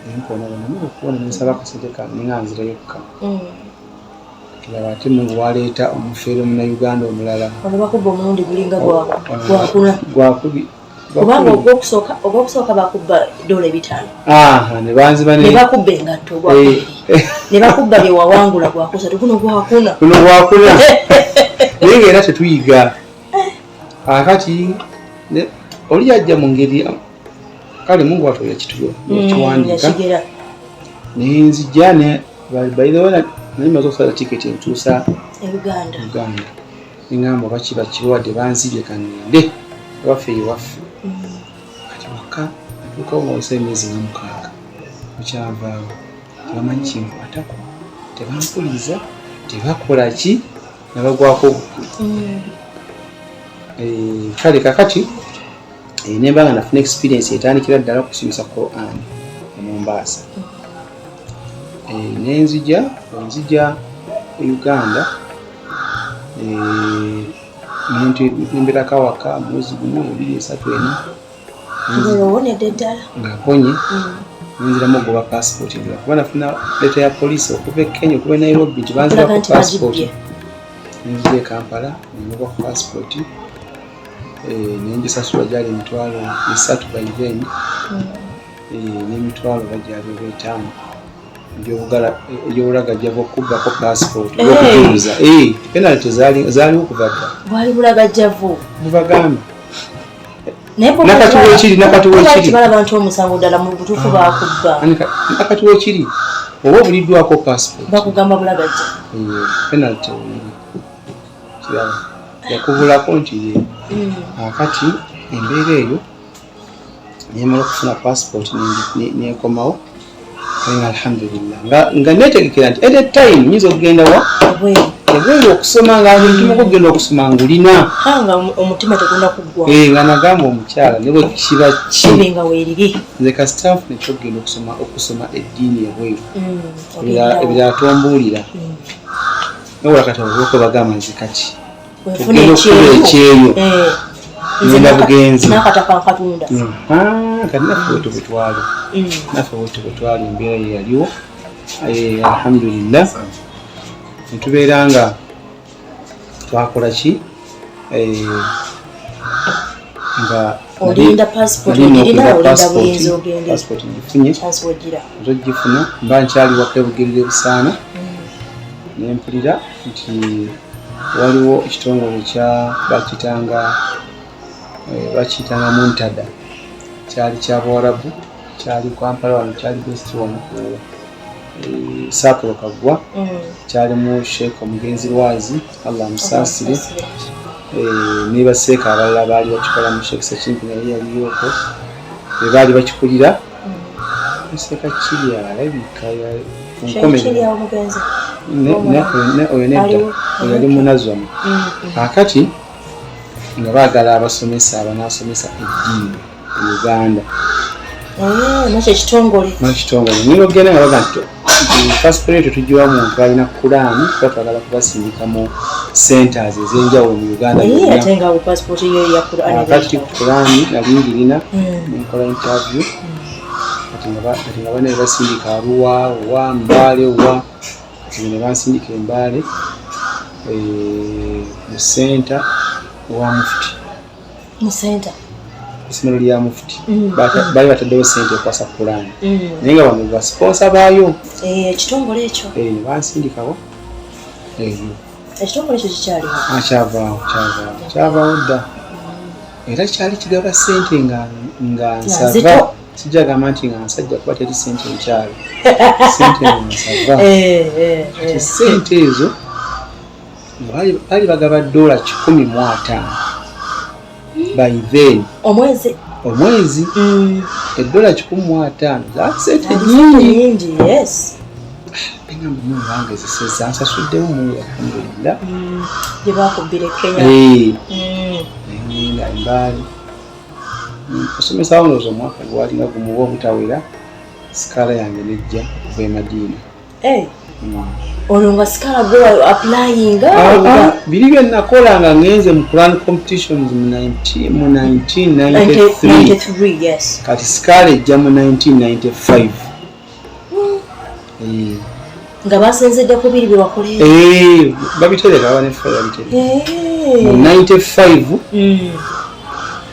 enkoonabona okubona nensaba akasente kange nga nzira yokka. Kiraba ate Mungu waleeta omufeero Munnayuganda omulala. Bakuba omulundi gulinga gwakuna. Gwakubi. Kubanga ogwokusooka bakuba $5. Ne banziba ne bakubba engatto ogwakubiri. Ne bakubba bye wawangula gwakusatu guno gwakuna. Naye ng'era tetuyiga. Kati oli yajja mu ngeri kale Mungu watoya kituyo yakiwandiika nenzijja bayirewo naye maze okusala tiketi entuusa Uganda neŋŋamba bakibakiwadde banzibye kangende ewaffe ewaffe kati waka atuukawo ngawesa emyezi nga 6 mukyavaawo tebamanyi kinkwatako tebampuliza tebakola ki nabagwako kale kakati nemba nga nafuna experience etandikira ddala okusomesa Quran e Mombasa. Nenzija Uganda nembera kawaka mwezi gumu 2-3 nga mponye nenziramu ogoba passport endala kuba nafuna leta ya poliisi okuva e Kenya okuva e Nairobi nti banzirako passport. Nenzija e Kampala nengoba passport nengisasula gyali emitwalo 3 bayiveni n'emitwalo bagyali 5 ebyobulaga jjava okubbako passport okujuuza penalty zaaliwo okuva dda. Bwali bulaga jjavu bubagamba nakati weekiri balaba nti omusango ddala mu butuufu bakubba nakati weekiri oba obuliddwako passport bakugamba bulaga jjavu penalty kiraba yakubulako nti kati embeera eyo nemala okufuna passport nekomawo alhamdulillah nga netegekera nti at time nyinza okugenda wa ebweru okusoma nga ntimako okugenda okusoma ngulina omutima tegunda kuggwa nga nagamba omukyala ne bwe kiba kibi nga weeriri nze kasitafu nekyokugenda okusoma eddiini ebweru ebirala tombuulira newala kati obuloko bagamba nze kati tugenda okuba ekyeyo ngenda bugenzi kati naffe wetubutwala embeera ye yaliwo alhamdulillah netubeera nga twakola ki nga olinda passport gifunye gifuna mba nkyali waka ebugirire busaana nempulira nti waliwo ekitongole bakiyitanga Muntada kyali kyabawarabu kyali Kampala wano kyali best one ku Sakro Kagwa kyalimu Sheikh Omugenzi Lwazi Allah amusaasire ne baseeka abalala baali bakikola mu Sheikh Sakimpi naye yaliyoko bebaali bakikulira Seeka kiri alabika oyo nedda yali munazwamu akati nga baagala abasomesa abanaasomesa eddiini mu Uganda nakyo ekitongole niba ogenda nga baga nti pasiporo eyo tugiwa muntu alina Kulaani kuba twagala kubasindika mu centers ez'enjawulo mu Uganda kati Kulaani nali ngirina nenkola interview kati nga bana basindika Arua owa Mbale owa kati ne bansindika Mbale mu center owa Mufti mu center essomero lya mufuti bali bataddewo ssente okwasa pulaani naye nga bano basponsa baayo ekitongole ekyo bansindikawo eyo ekitongole ekyo kikyaliwo kyavaawo dda era kyali kigaba ssente nga nsava sijja gamba nti nga nsajja kuba teri ssente nkyalo ssente nga nsava kati ssente ezo baali bagaba $150 by then omwezi $150 zasente nyingi engamba muwange ziseza nsasuddemu mu alhamdulillah gye bakubire Kenya ngenda embaali osomesa wonozo omwaka gwalina gumuba obutawera sikaala yange nejja okuva e Madiina olwo nga sikaala gwe applying biri bye nakola nga ngenze mu Quran competitions mu 1993 yes kati sikaala ejja mu 1995 nga basenzeddeko biri bye wakoleera babitereka abanefe babitereka mu 95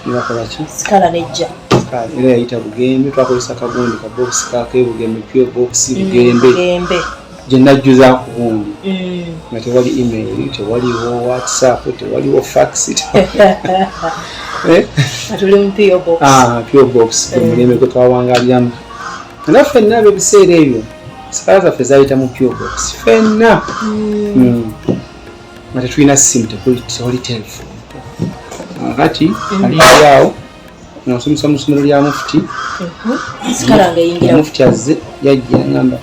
nibakolaki sikaala nejja era yayita Bugembe twakozesa kagundi ka box kake Bugembe pure box Bugembe gye najjuza ku gundi nga tewali email tewaliwo WhatsApp tewaliwo fax atuli mu pure box omulembe gwe twawangaliramu era ffenna ab'ebiseera ebyo sikaala zaffe zayita mu pure box ffenna nga tetulina simu tewali telefone kati aliawo nasomesa mu ssomero lya mufuti mufuti azze yajja ngamba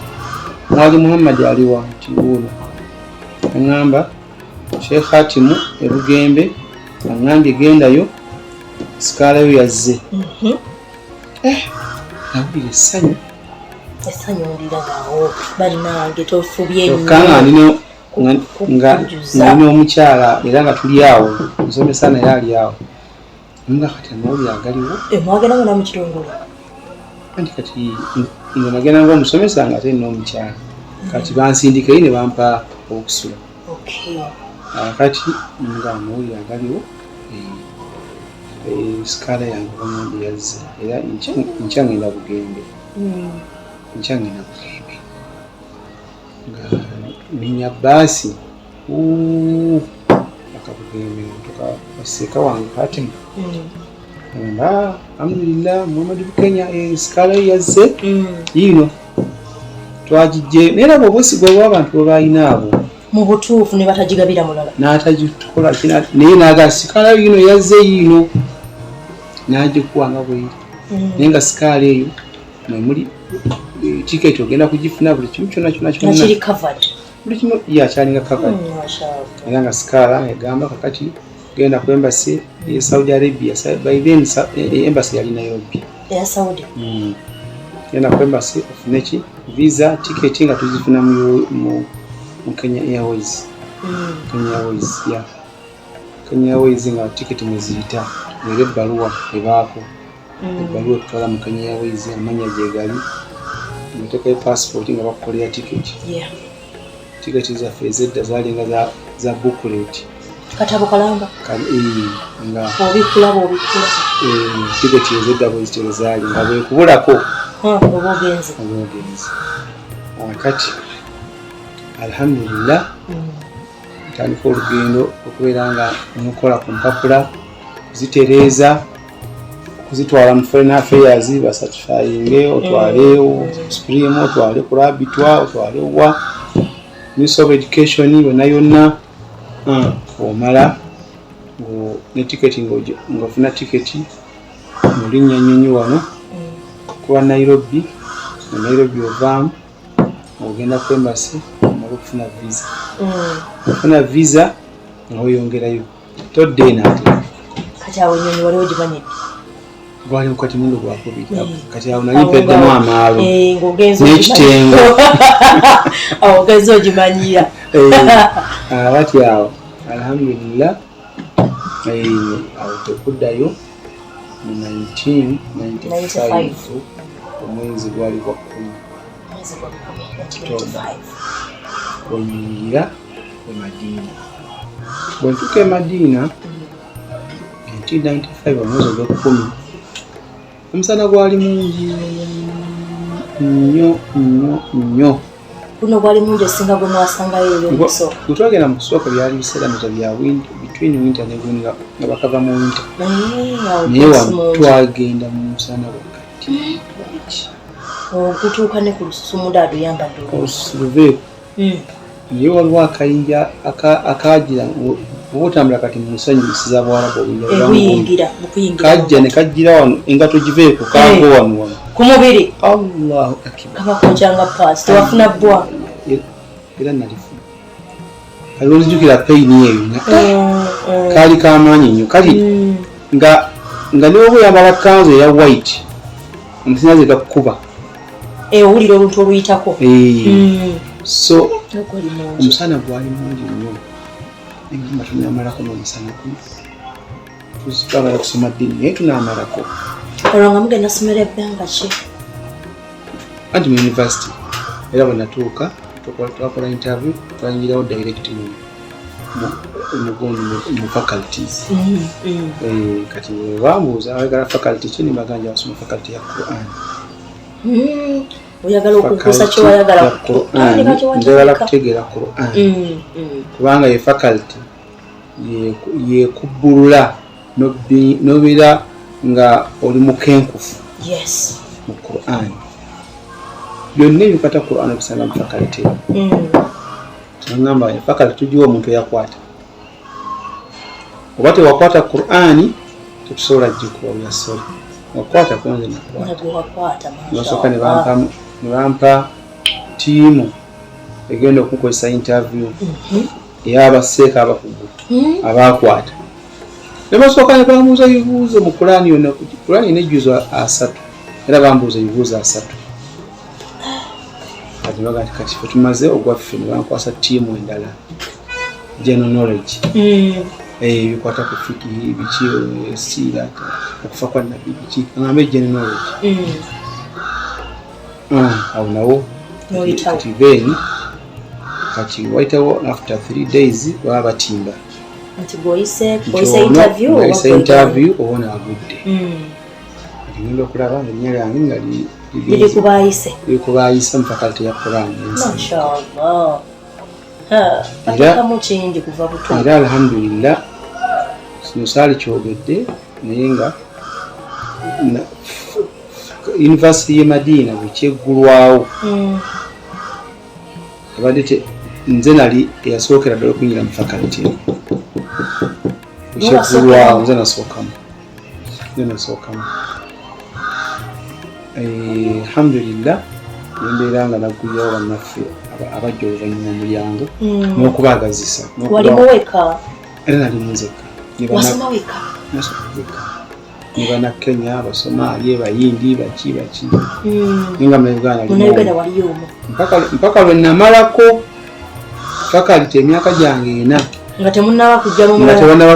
mwali Muhammad aliwa nti uno ngamba Sheikh Hatimu e Bugembe angambye gendayo sikaala yo yazze nawulira essanyu oliragawo balinange tofubye okanga nina omukyala era nga tuli awo nsomesa naye ali awo nga kati amawulire agaliwo mwagendanga na mu kitongole anti kati nga nagenda ng'omusomesa nga ate n'omukyala kati bansindikayo ne bampa okusula kati nga amawulire agaliwo sikaala yange bamwambi yazze era nkya ngenda Bugembe nga ninya bbaasi akabugembe tukaseeka wange Hatimu alhamdulillah Muhammad Bukenya sikaala yazze yino twagijje naye abo obwesigwa bw'abantu bwe balina abo mu butuufu ne batagigabira mulala n'atagikola naye n'aga sikaala yino yazze yino n'agikuwanga bweri naye nga sikaala eyo mwemuli tiketi ogenda kugifuna buli kimu kyonna buli kimu yakyalinga covered era nga sikaala egamba kakati genda ku embassy e Saudi Arabia by then embassy yali Nairobi ya Saudi genda ku embassy ofune ki visa tiketi nga tuzifuna mu Kenya Airways Kenya Airways nga tiketi mweziyita ngere ebbaluwa ebaako ebbaluwa etutwala mu Kenya Airways amanya gyegali muteka passport nga bakukolera tiketi tiketi zaffe ezedda zalinga za booklet katabo kalamba nga obikula tiketi ezedda bwezitero zaali nga bwekubulako obogenzi kati alhamdulillah ntandika olugendo okubeera nga mukola ku mpapula kuzitereeza kuzitwala mu foreign affairs basatifyinge otwale supreme otwale ku rabitwa otwale wa Ministry of Education yonna omala ne tiketi ng'ofuna tiketi mu linnya nnyonyi wano kuba Nairobi ovaamu ogenda ku embassy omala okufuna visa ofuna visa nga weyongerayo todde naate kati awo ennyonyi waliwo gimanyidde gwali mukati mundo gwakubira kati awo nali mpeddemu amaalo n'ekitengo awo ogenza ogimanyira bati awo alhamdulillah awo tekuddayo mu 1995 omwezi gwali gwa 10 wenyingira e Madiina bwe ntuuka e Madiina 1995 omwezi ogw'ekkumi omusana gwali mungi nnyo. Guno gwali mungi esinga gwe mwasangayo ebyokusooka. Twagenda mu kusooka byali biseera bya between winter ne gunga nga bakava mu winter. Naye wano twagenda mu musana wakati. Okutuuka ne ku lususu mudaadu yambadde oluveeko. Naye waliwo akayinja akagira oba otambula kati mu musanyu bisiza bwala buyingira kajja ne kajjira wano engato giveeko kaago wano ku mubiri. Allahu akbar. Kabakojanga paasi tewafuna bbwa. Era nalifuna kali onzijukira peyini eyo kaali kamaanyi nnyo kali nga niwe bweyambala kanzu eya white omusinazi gakkuba owulira oluntu oluyitako. So omusana gwali mungi nnyo engamba tunamalako n'omusana guno twagala kusoma ddiini naye tunamalako. Olwo nga mugenda somera ebbanga ki? Anti mu university era bwe natuuka twakola interview twayingirawo direct mu faculties. Kati bambuuza ayagala faculty ki nibaganja basoma faculty ya Quran. Oyagala okukusa kyewayagala njagala kutegeera Quran kubanga ye faculty yekubbulula nobeera nga oli mukenkufu mu Quran. Byonna ebikwata Quran obisanga mu faculty. Ngamba faculty tugiwa omuntu eyakwata oba tewakwata Quran tetusobola gikuwa byasole wakwata kunze nakwata nebampa tiimu egenda okukozesa interview eyabaseeka abakugu abakwata nebasooka ne bamuuza ebibuuzo mu Quran yonna. Quran ina ejuzo 3 era bambuuza ebibuuzo 3 kati baga kati ffe tumaze ogwaffe ne bankwasa tiimu endala general knowledge bikwata ku fiqh biki sira okufa kwa nabi biki ngambe general knowledge. Awo nawo kati then kati waitawo after 3 days baba batimba nti boyise interview obona agudde. Ngenda okulaba ennyo yange nga liri kubayise mu faculty ya Quran. Mashallah. Era alhamdulillah kino saali kyogedde naye nga university ye Madina bwekyeggulwawo abadde nze nali eyasookera ddala okunyira mu faculty bwekyeggulwawo nze nasookamu. Alhamdulillah nembeera nga naggulirawo bannaffe abajja oluvannyuma omulyango n'okubaagazisa. Era nali munzekka ne Bannakenya Abasomali Bayindi baki nga mu Uganda mpaka lwe namalako fakalite emyaka gyange 4 nga temunnaba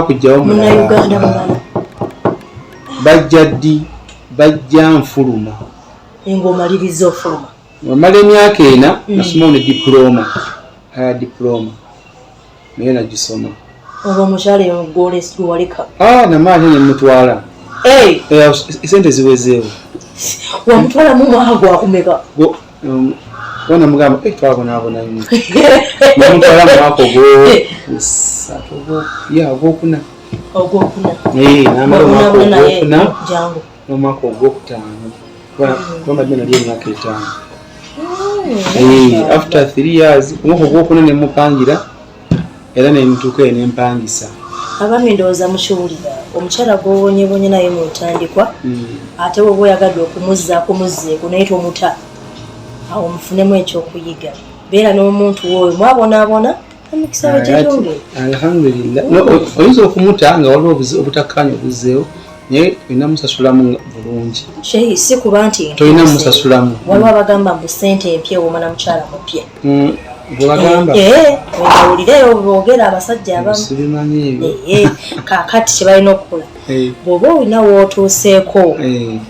kujjawo Uganda bajja ddi bajja nfuluma ng'omaliriza ofuluma wamala emyaka 4 nasomawo ne diploma naye nagisoma. Oba omukyala gw'oleka namaate ne mutwala sente ziwezeewo. Wamutwala mu mwaka gwakumeka? Bona mugamba twabonaabona nnyo namutwala mu mwaka ogwokuna namala omwaka ogwokuna n'omwaka ogwokutaano kubambadde nali emyaka 5. After 3 years omwaka ogwokuna ne mupangira era nemutuuka eyo nempangisa. Abaami ndowooza mukiwulira omukyala gw'obonyebonye naye mu ntandikwa ate woba oyagadde okumuzeeko naye tomuta awo mufunemu ekyokuyiga. Beera n'omuntu woyo mwabonaabona emikisa wegitunge. Alhamdulillah oyinza okumuta nga waliwo obutakkaanya obuzzeewo naye olina musasulamu bulungi. Shehi si kuba nti tolina musasulamu. Waliwo abagamba mbu ssente empya womala mukyala mupya. Bwebagamba wewulireyo boogera abasajja abamu kakati kyebalina okukola bw'oba olina wootuuseeko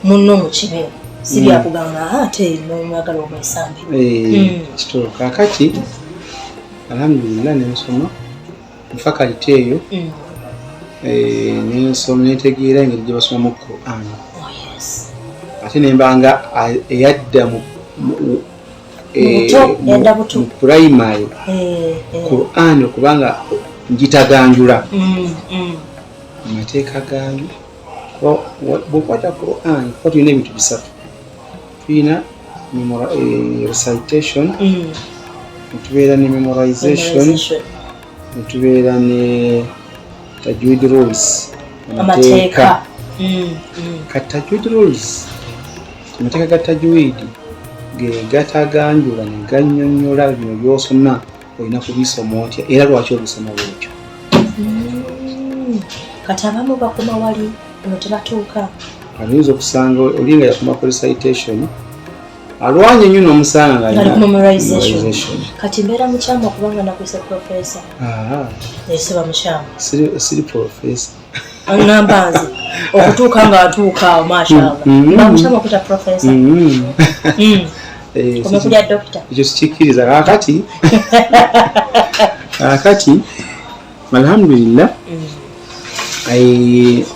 munno mu kibero si byakugamba ate nomwagala omwesambe kitolo. Kakati alhamdulillah nensoma mu fakalite eyo nensoma netegeera engeri gye basomamu Quran ate nembanga eyadda mu primary Quran okubanga njitaganjula amateeka gange bwokwata Quran kuba tulina ebintu bisatu tulina recitation netubeera ne memorization netubeera ne tajwid rules amateeka tajwid rules amateeka ga tajwid ge gataganjula ne gannyonnyola bino byosoma olina kubisoma otya era lwaki obisoma bwekyo kati abamu bakoma wali ono tebatuuka ayinza okusanga olinga yakoma ku recitation alwanye nnyo n'omusanga nga memorization kati mbeera mukyama kubanga nakwisa professor eseba mukyama siri professor anambanzi okutuuka nga atuuka mashallah nga mukyama okuta professor kumekuja doctor ekyo sikikkiriza akati alhamdulillah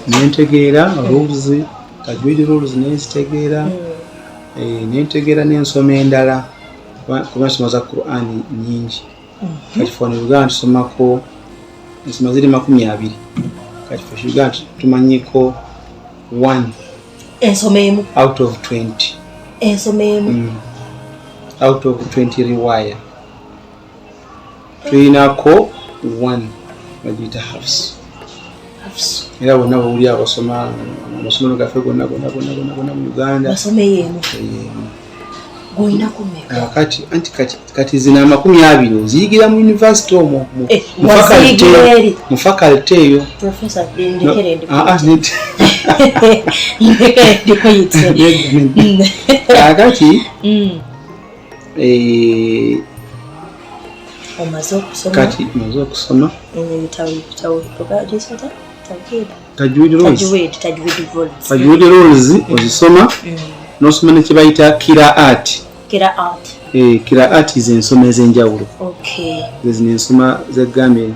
nentegeera rules tajwid rules nezitegeera nentegeera n'ensoma endala kuba ensoma za Quran nyingi kati ffe mu Uganda tusomako ensoma ziri 20 kati ffe Uganda tumanyiko 1 ensoma emu out of 20 ensoma emu out of 20 riwaya tulinako 1 bagiyita hafs era bonna bawuli abasoma amasomero gaffe gonna mu Uganda basome yemu goyinako meka kati zina 20 ziyigira mu university omwo mu faculty eyo professor akati kati maze okusoma tajwid rules ozisoma nosoma ne kibayita kiraat z'ensoma ez'enjawulo zino ensoma z'eggambe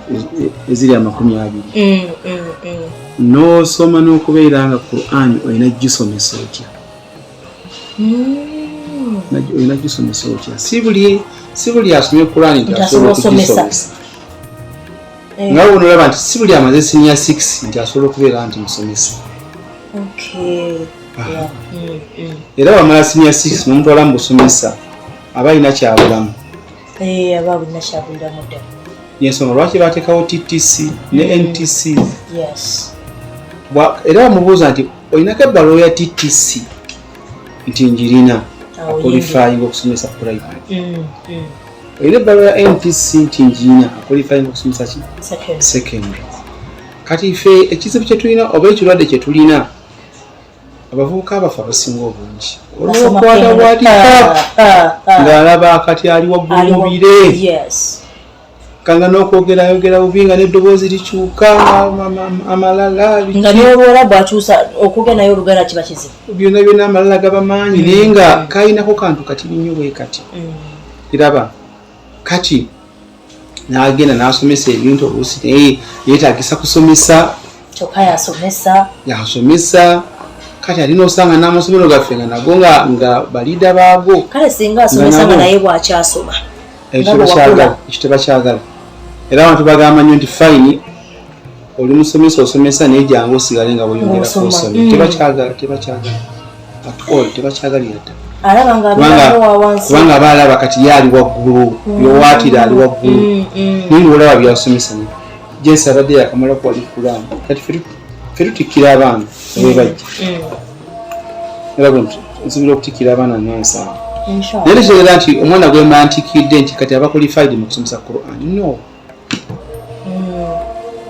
eziri 20 n'osoma n'okubeera nga Quran olina gisomesa otya si buli asomye Quran nti asobola okugisomesa nga wono olaba nti si buli amaze senior 6 nti asobola okubeera nti musomesa era wamala senior 6 n'omutwala mu busomesa aba alina kyabulamu yensonga lwaki bateekawo TTC ne NTC era bamubuuza nti olinako ebbaluwa ya TTC nti njirina akwalifying okusomesa primary olina ebbaluwa ya NTC nti njirina akwalifying okusomesa secondary kati ffe ekizibu kye tulina oba ekirwadde kye tulina abavubuka abafu abasinga obungi olwokwata bwatika ng'alaba akati ali waggulu mu bire kanga n'okwogera bubi nga n'eddoboozi likyuka amalala nga n'olwola bw'akyusa okwogera naye oluganda kiba kizibu byonna amalala gaba maanyi naye nga kayinako kantu kati nnyo bwe kati iraba kati n'agenda n'asomesa ebintu oluusi naye yeetaagisa kusomesa kyokka yasomesa kati alina osanga n'amasomero gaffe nga nago nga balida baago kale singa asomesa nga naye bw'akyasoma ekyo tebakyagala era abantu bagamba nnyo nti fayini oli musomesa osomesa naye jangu osigale nga bweyongera kusoma tebakyagalira dda kubanga baalaba kati ye ali waggulu yowaatira ali waggulu naye olaba byasomesa jensi abadde yakamala kuwali Kurani kati ffe tutikkira abaana ebebajja era nsobola okutikkira abaana nonsanga naye tekitegera nti omwana gwemba ntikidde nti kati aba qualified mu kusomesa Quran no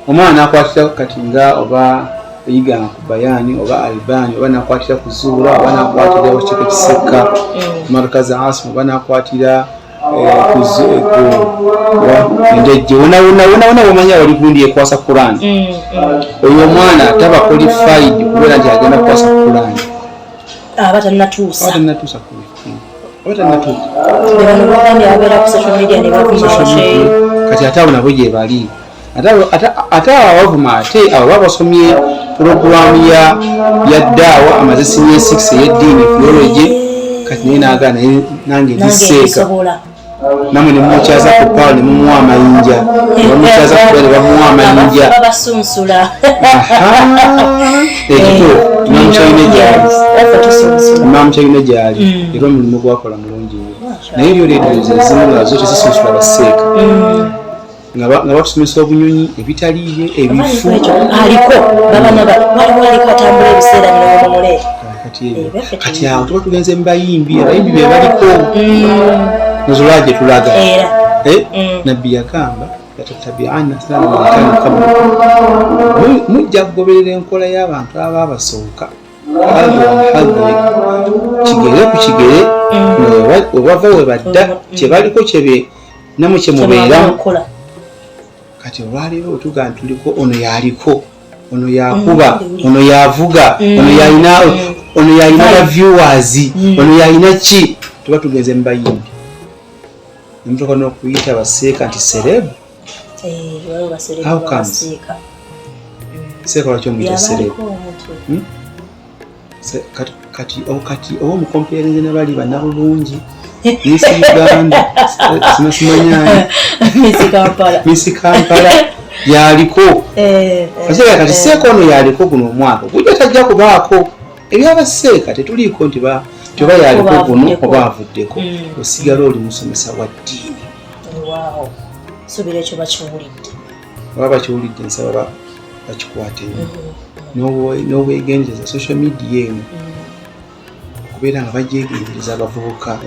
omwana nakwatira kati nga oba eyiganga ku bayani oba albani oba nakwatira ku zuura oba nakwatira wakiko kiseka markazi asimu oba nakwatira endejje wona wamanya wali gundi ekwasa Quran oyo omwana taba qualified kubeera nti agenda kukwasa Quran aba tannatuusa kati ate abo nabo gye bali ate abavuma ate abo babasomye program ya daawa amaze senior 6 ey'eddiini theology kati naye naagala nange ndiseeka namwe ne mumukyaza ku Paul ne mumuwa amayinja bamukyaza ku bale bamuwa amayinja babasunsula ekito mamukyalina gyali era omulimu gwakola mulungi naye ebyo leedoza ezimu ngazo tezisunsula baseeka nga batusomesa obunyonyi ebitaliiye ebifu aliko waliwo atambula ebiseera bino kati awo tuba tugenze mubayimbi abayimbi be baliko nozolwa gye tulaga nabbi yagamba yatatabi'anna sanana man kana qablakum mujja kugoberera enkola y'abantu ababasooka kigere ku kigere webava we badda kye baliko kyebe namwe kye mubeeramu kati olwaleero otuga nti tuliko ono yaliko ono yakuba ono yavuga ono yalina ba viewers ono yalina ki tuba tugenze mubayimbi nemutoka n'okuyita baseeka nti serebu how comes seeka lwaki omuyita serebu kati owomukompeerinze nebali bannabulungi Misi Uganda sinasimanyaani Misi Kampala yaliko kati seeka ono yaliko guno omwaka gujja tajja kubaako ebyabaseeka tetuliiko nti oba yaliko guno oba avuddeko osigala oli musomesa wa ddiini oba bakiwulidde nsaba bakikwate n'obwegendereza social media eno kubeera nga bajyegendereza abavubuka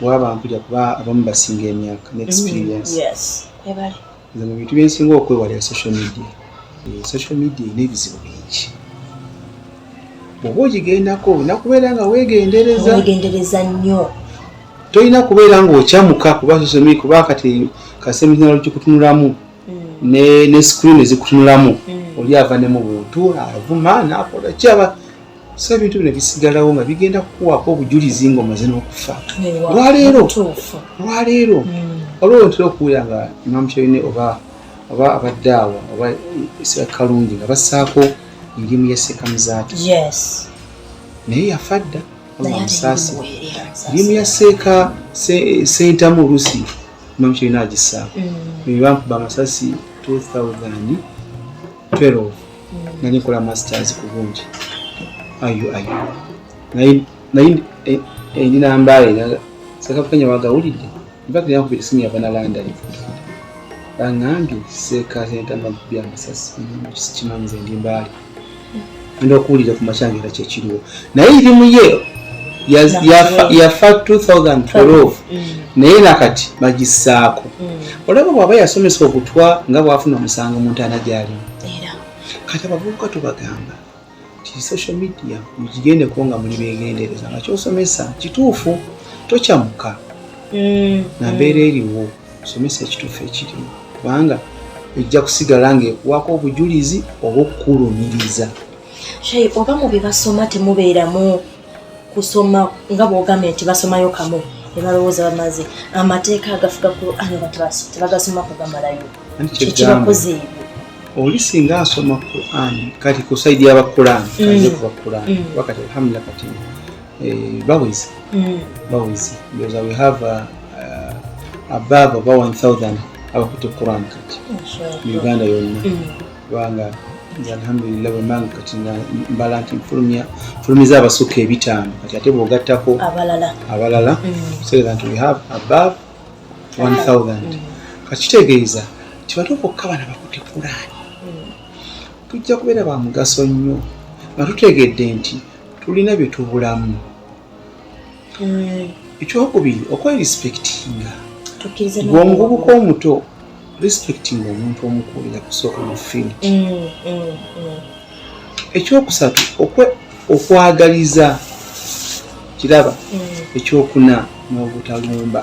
wabampulira kuba abamu basinga emyaka n'experience nze mu bintu byensinga okwewalira social media erina ebizibu bingi bw'oba ogigendako olina kubeera nga weegendereza nnyo tolina kubeera ng'okyamuka kuba social media kuba kati kaseminalo gikutunulamu ne screen ezikutunulamu oli ava ne mu buntu avuma n'akola kyaba so ebintu bino bisigalawo nga bigenda kukuwaako obujulizi ng'omaze n'okufa lwaleero waliwo ntera okuwulira nga imamu kyalina oba abaddaawa oba kalungi nga bassaako erimu ya Seekamuzaata naye yafa dda omusaasi erimu ya Seeka Sentamu oluusi imamu kyalina agissaako bampuba amasasi 2012 nali nkola masters ku bungi naye endinambaale Seeka wagawulidde mpaka yankubira esimu yava na London baŋŋambye Seeka Sentamu akubye amasasi kimanyize ndi mbaale enda okuwulira ku makyanga era kyekiriwo naye irimu ye yafa 2012 naye nakati bagissaako olaba bw'aba yasomesa okutwa nga bw'afuna omusango mu ntaana gy'alimu kati abavubuka tubagamba nti social media mukigendeko nga muli beegendereza nga kyosomesa kituufu tokyamuka nambeera eriwo somesa ekituufu ekiriwo kubanga ejja kusigala ng'ekuwaako obujulizi oba okukulumiriza oba mu bye basoma temubeeramu kusoma nga bw'ogambye nti basomayo kamu ne balowooza bamaze amateeka agafuga Qur'an tebagasoma kugamalayo kyekibakoze ebyo oli singa asoma Qur'an kati ku saidi y'abakur'an kaze kuba Qur'an wakati alhamdulillah kati bawezi because we have above about 1000 abakutte Qur'an kati mu Uganda yonna kubanga alhamdulillah bwemanga kati mbala nti nfulumiza abasukka 5 kati ate bw'ogattako abalala kutegeeza nti we have above 1000 kati kitegeeza nti batuuka okukabana bakutte Qur'an tujja kubeera ba mugaso nnyo nga tutegedde nti tulina bye tubulamu ekyokubiri okwerespectinga ng'omuvubuka omuto respecting omuntu omukulira kusooka mu field ekyokusatu okwagaliza kiraba ekyokuna n'obutalumba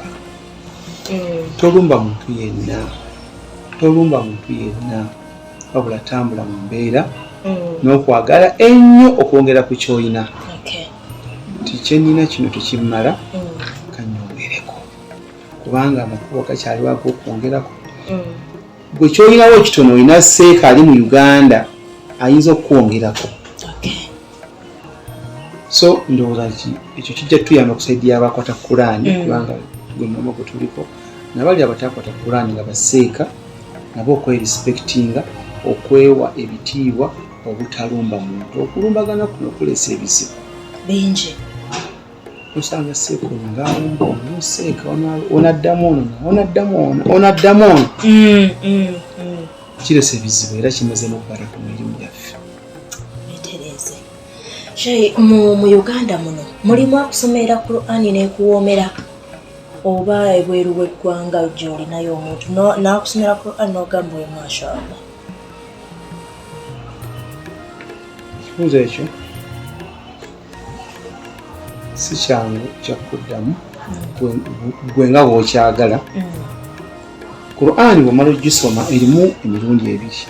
tolumba muntu yenna wabula tambula mu mbeera n'okwagala ennyo okwongera ku ky'olina nti kyenina kino tekimmala kanyongereko kubanga amakubo gakyaliwo ag'okwongerako gwe kyolinawo ekitono olina Seeka ali mu Uganda ayinza okwongerako. So ndowooza nti ekyo kijja tuyamba okusaidia abakwata Kulaani kubanga gwe mama gwe tuliko nabali abatakwata Kulaani nga baseeka nabo okwerespectinga okwewa ebitiibwa obutalumba muntu. Okulumbagana kuno kuleesa ebizibu bingi. usanga seeko ngaalumba omuseeka onaddamu ono kireesa ebizibu era kimaze n'okubala ku mirimu gyaffe. Mu Uganda muno mulimu akusomera Kulaani n'ekuwoomera oba ebweru w'eggwanga gy'olinayo omuntu n'akusomera Kulaani n'ogamba oyo mashallah? Ekibuuzo ekyo si kyangu kyakuddamu gwe nga bw'okyagala. Kulaani bw'omala ogisoma erimu emirundi ebiri.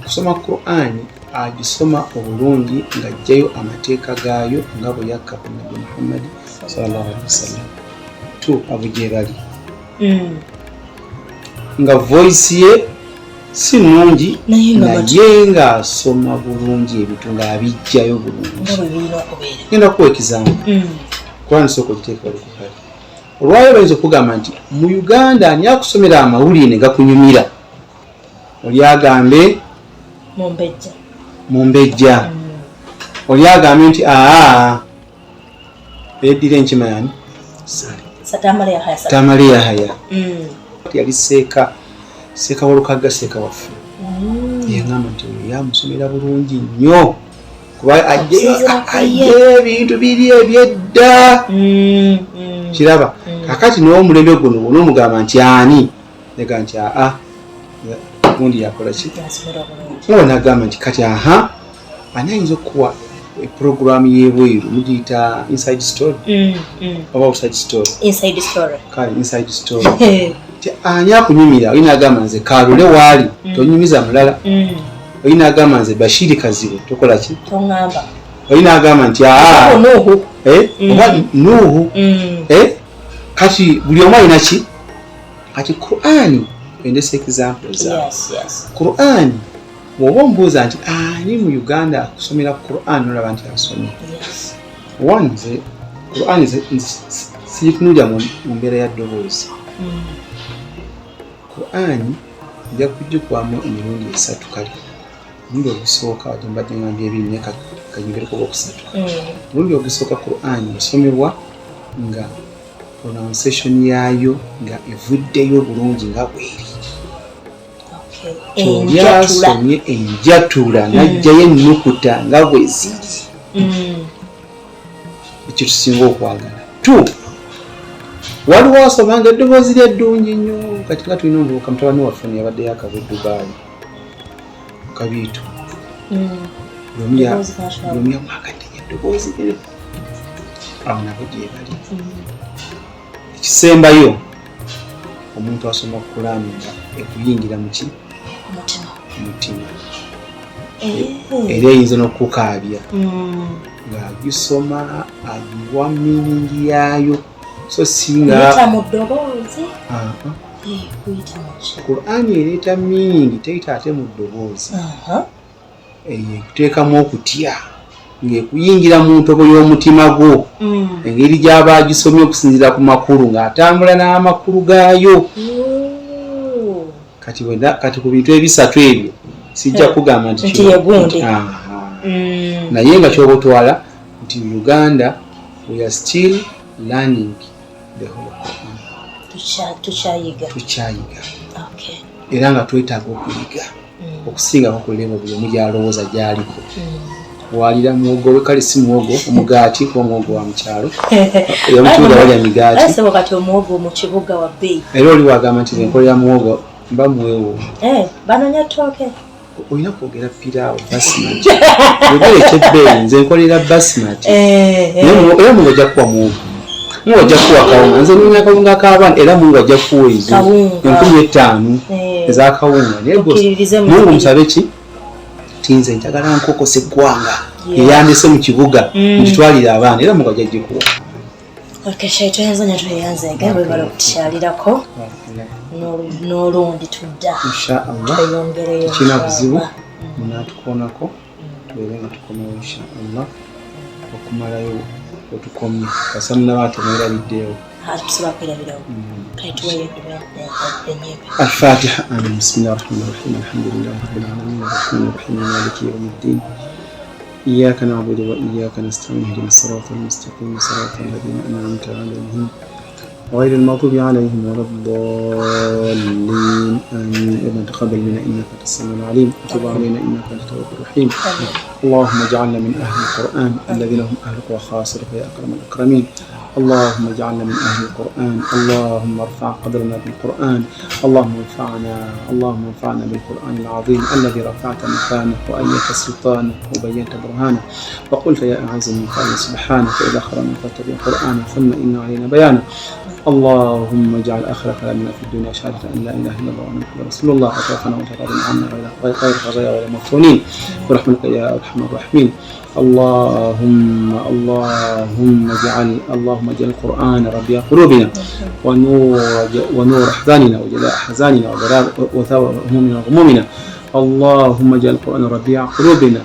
Kusoma Kulaani agisoma obulungi ng'aggyayo amateeka gaayo nga bwe yakka ku Nabbi Muhammad sallallahu alaihi wasallam abo gye bali nga voice ye si nnungi naye ng'asoma bulungi ebintu ng'abiggyayo bulungi. Ngenda kuwa ekizambu Kulaani sooka ogiteeka wali ku kale. Olwayo bayinza okugamba nti mu Uganda ani akusomera amawulire ne gakunyumira? Oli agambe Mumbejja. Oli agambe nti eddira enkima yani Tamale Yahaya yali seeka Walukaga seeka waffe yangamba nti yamusomera bulungi nnyo kuba ajjayo ebintu biri ebyedda kiraba. Kakati n'omulembe guno n'omugamba nti ani nega nti gundi yakola ki nga nagamba nti kati ani ayinza okuwa program y'ebweru mugiyita inside story oba outside story? Kale inside story ani akunyumira? Oyina agamba nze Kalule waali tonyumiza mulala. Oyina agamba nze Bashiri Kazibu tokola ki? Oyina agamba nti oba Nuhu. Kati buli omu alina ki? Kati Kulaani endesa example za Kulaani bw'oba omubuuza nti ani mu Uganda akusomera Kulaani olaba nti asomye. Nze Kulaani sigitunulira mu mbeera ya ddoboozi. Kulaani nja kugikwamu emirundi 3 kale. Omulundi ogusooka ate mbadde ngambye ebiri naye kanyongereko okusatu. Omulundi ogusooka Kulaani esomebwa nga pronunciation yaayo nga evuddeyo bulungi nga bweri. Yasomye enjatula n'aggyayo ennukuta nga bwe ziri. Ekyo tusinga okwagala. Waliwo asomanga eddoboozi lye ddungi nnyo. Kati nga tulina omuvubuka mutabani waffe yabadde yakava e Dubai Kabiito. Lumu yamwagadde eddoboozi lye. Awo nabo gye bali. Ekisembayo omuntu asoma Kulaani nga ekuyingira mu ki? Mutima. Era eyinza n'okukaabya ng'agisoma agiwa meaning yaayo. So singa mu ddoboozi Kulaani ereeta meaning teyita ate mu ddoboozi. Ekuteekamu okutya ng'ekuyingira mu ntobo y'omutima gwo engeri gy'aba agisomye okusinziira ku makulu ng'atambula n'amakulu gaayo. Kati ku bintu ebisatu ebyo sijja kugamba nti naye nga kyoba otwala nti Uganda we are still learning the whole Quran. Tukyayiga era nga twetaaga okuyiga okusinga ku level buli omu gy'alowooza gy'aliko. Walira muwogo we kale si muwogo omugaati kuba muwogo wa mukyalo eyamutuuza walya migaati kati omuwogo mu kibuga wa bbeeyi era oli wagamba nti enkolera muwogo mba muweewo banonya ttooke. Olina kwogera piraawo basimati ogere ekyebbeeyi nze nkolera basimati era mungu ajja kuwa muwogo mungu ajja kuwa kawunga nze noonya akawunga k'abaana era mungu ajja kuwa ezo 15,000 ez'akawunga naye mungu musabe ki tinze njagala nkokose eggwanga eyandese mu kibuga ngitwalira abaana era mungu ajja gikuwa. Akashaito yanzanya tuyanze gawe balo kutyalirako n'olundi tudda inshaallah tweyongereyo kina buzibu munatukonako tubeere nga tukomewo inshaallah okumalayo otukomye kasamuna batemerabiddeewo الفاتحة آمين بسم الله الرحمن الرحيم الحمد لله رب العالمين الرحمن الرحيم مالك يوم الدين إياك نعبد وإياك نستعين اهدنا الصراط المستقيم صراط الذين أنعمت عليهم غير المغضوب عليهم ولا الضالين آمين ربنا تقبل منا إنك أنت السميع العليم وتب علينا إنك أنت التواب الرحيم اللهم اجعلنا من أهل القرآن الذين هم أهلك وخاصرك يا أكرم الأكرمين اللهم اجعلنا من أهل القرآن اللهم ارفع قدرنا بالقرآن اللهم انفعنا بالقرآن العظيم الذي رفعت مكانه وأيت سلطانه وبينت برهانه وقلت يا أعز من قائل سبحانك إذا خرجنا فاتبع قرآنه ثم إن علينا بيانه اللهم اجعل آخر كلامنا في الدنيا شهادة أن لا إله إلا الله وأن محمدا رسول الله وتوفنا وتراض عنا غير خزايا ولا مفتونين برحمتك يا أرحم الراحمين اللهم اجعل القرآن ربيع قلوبنا ونور أحزاننا وجلاء أحزاننا وثواب همومنا وغمومنا اللهم اجعل القرآن ربيع قلوبنا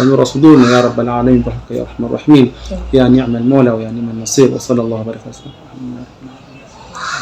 ونور صدورنا يا رب العالمين برحمتك يا أرحم الراحمين يا نعم المولى ويا نعم النصير وصلى الله وبارك وسلم.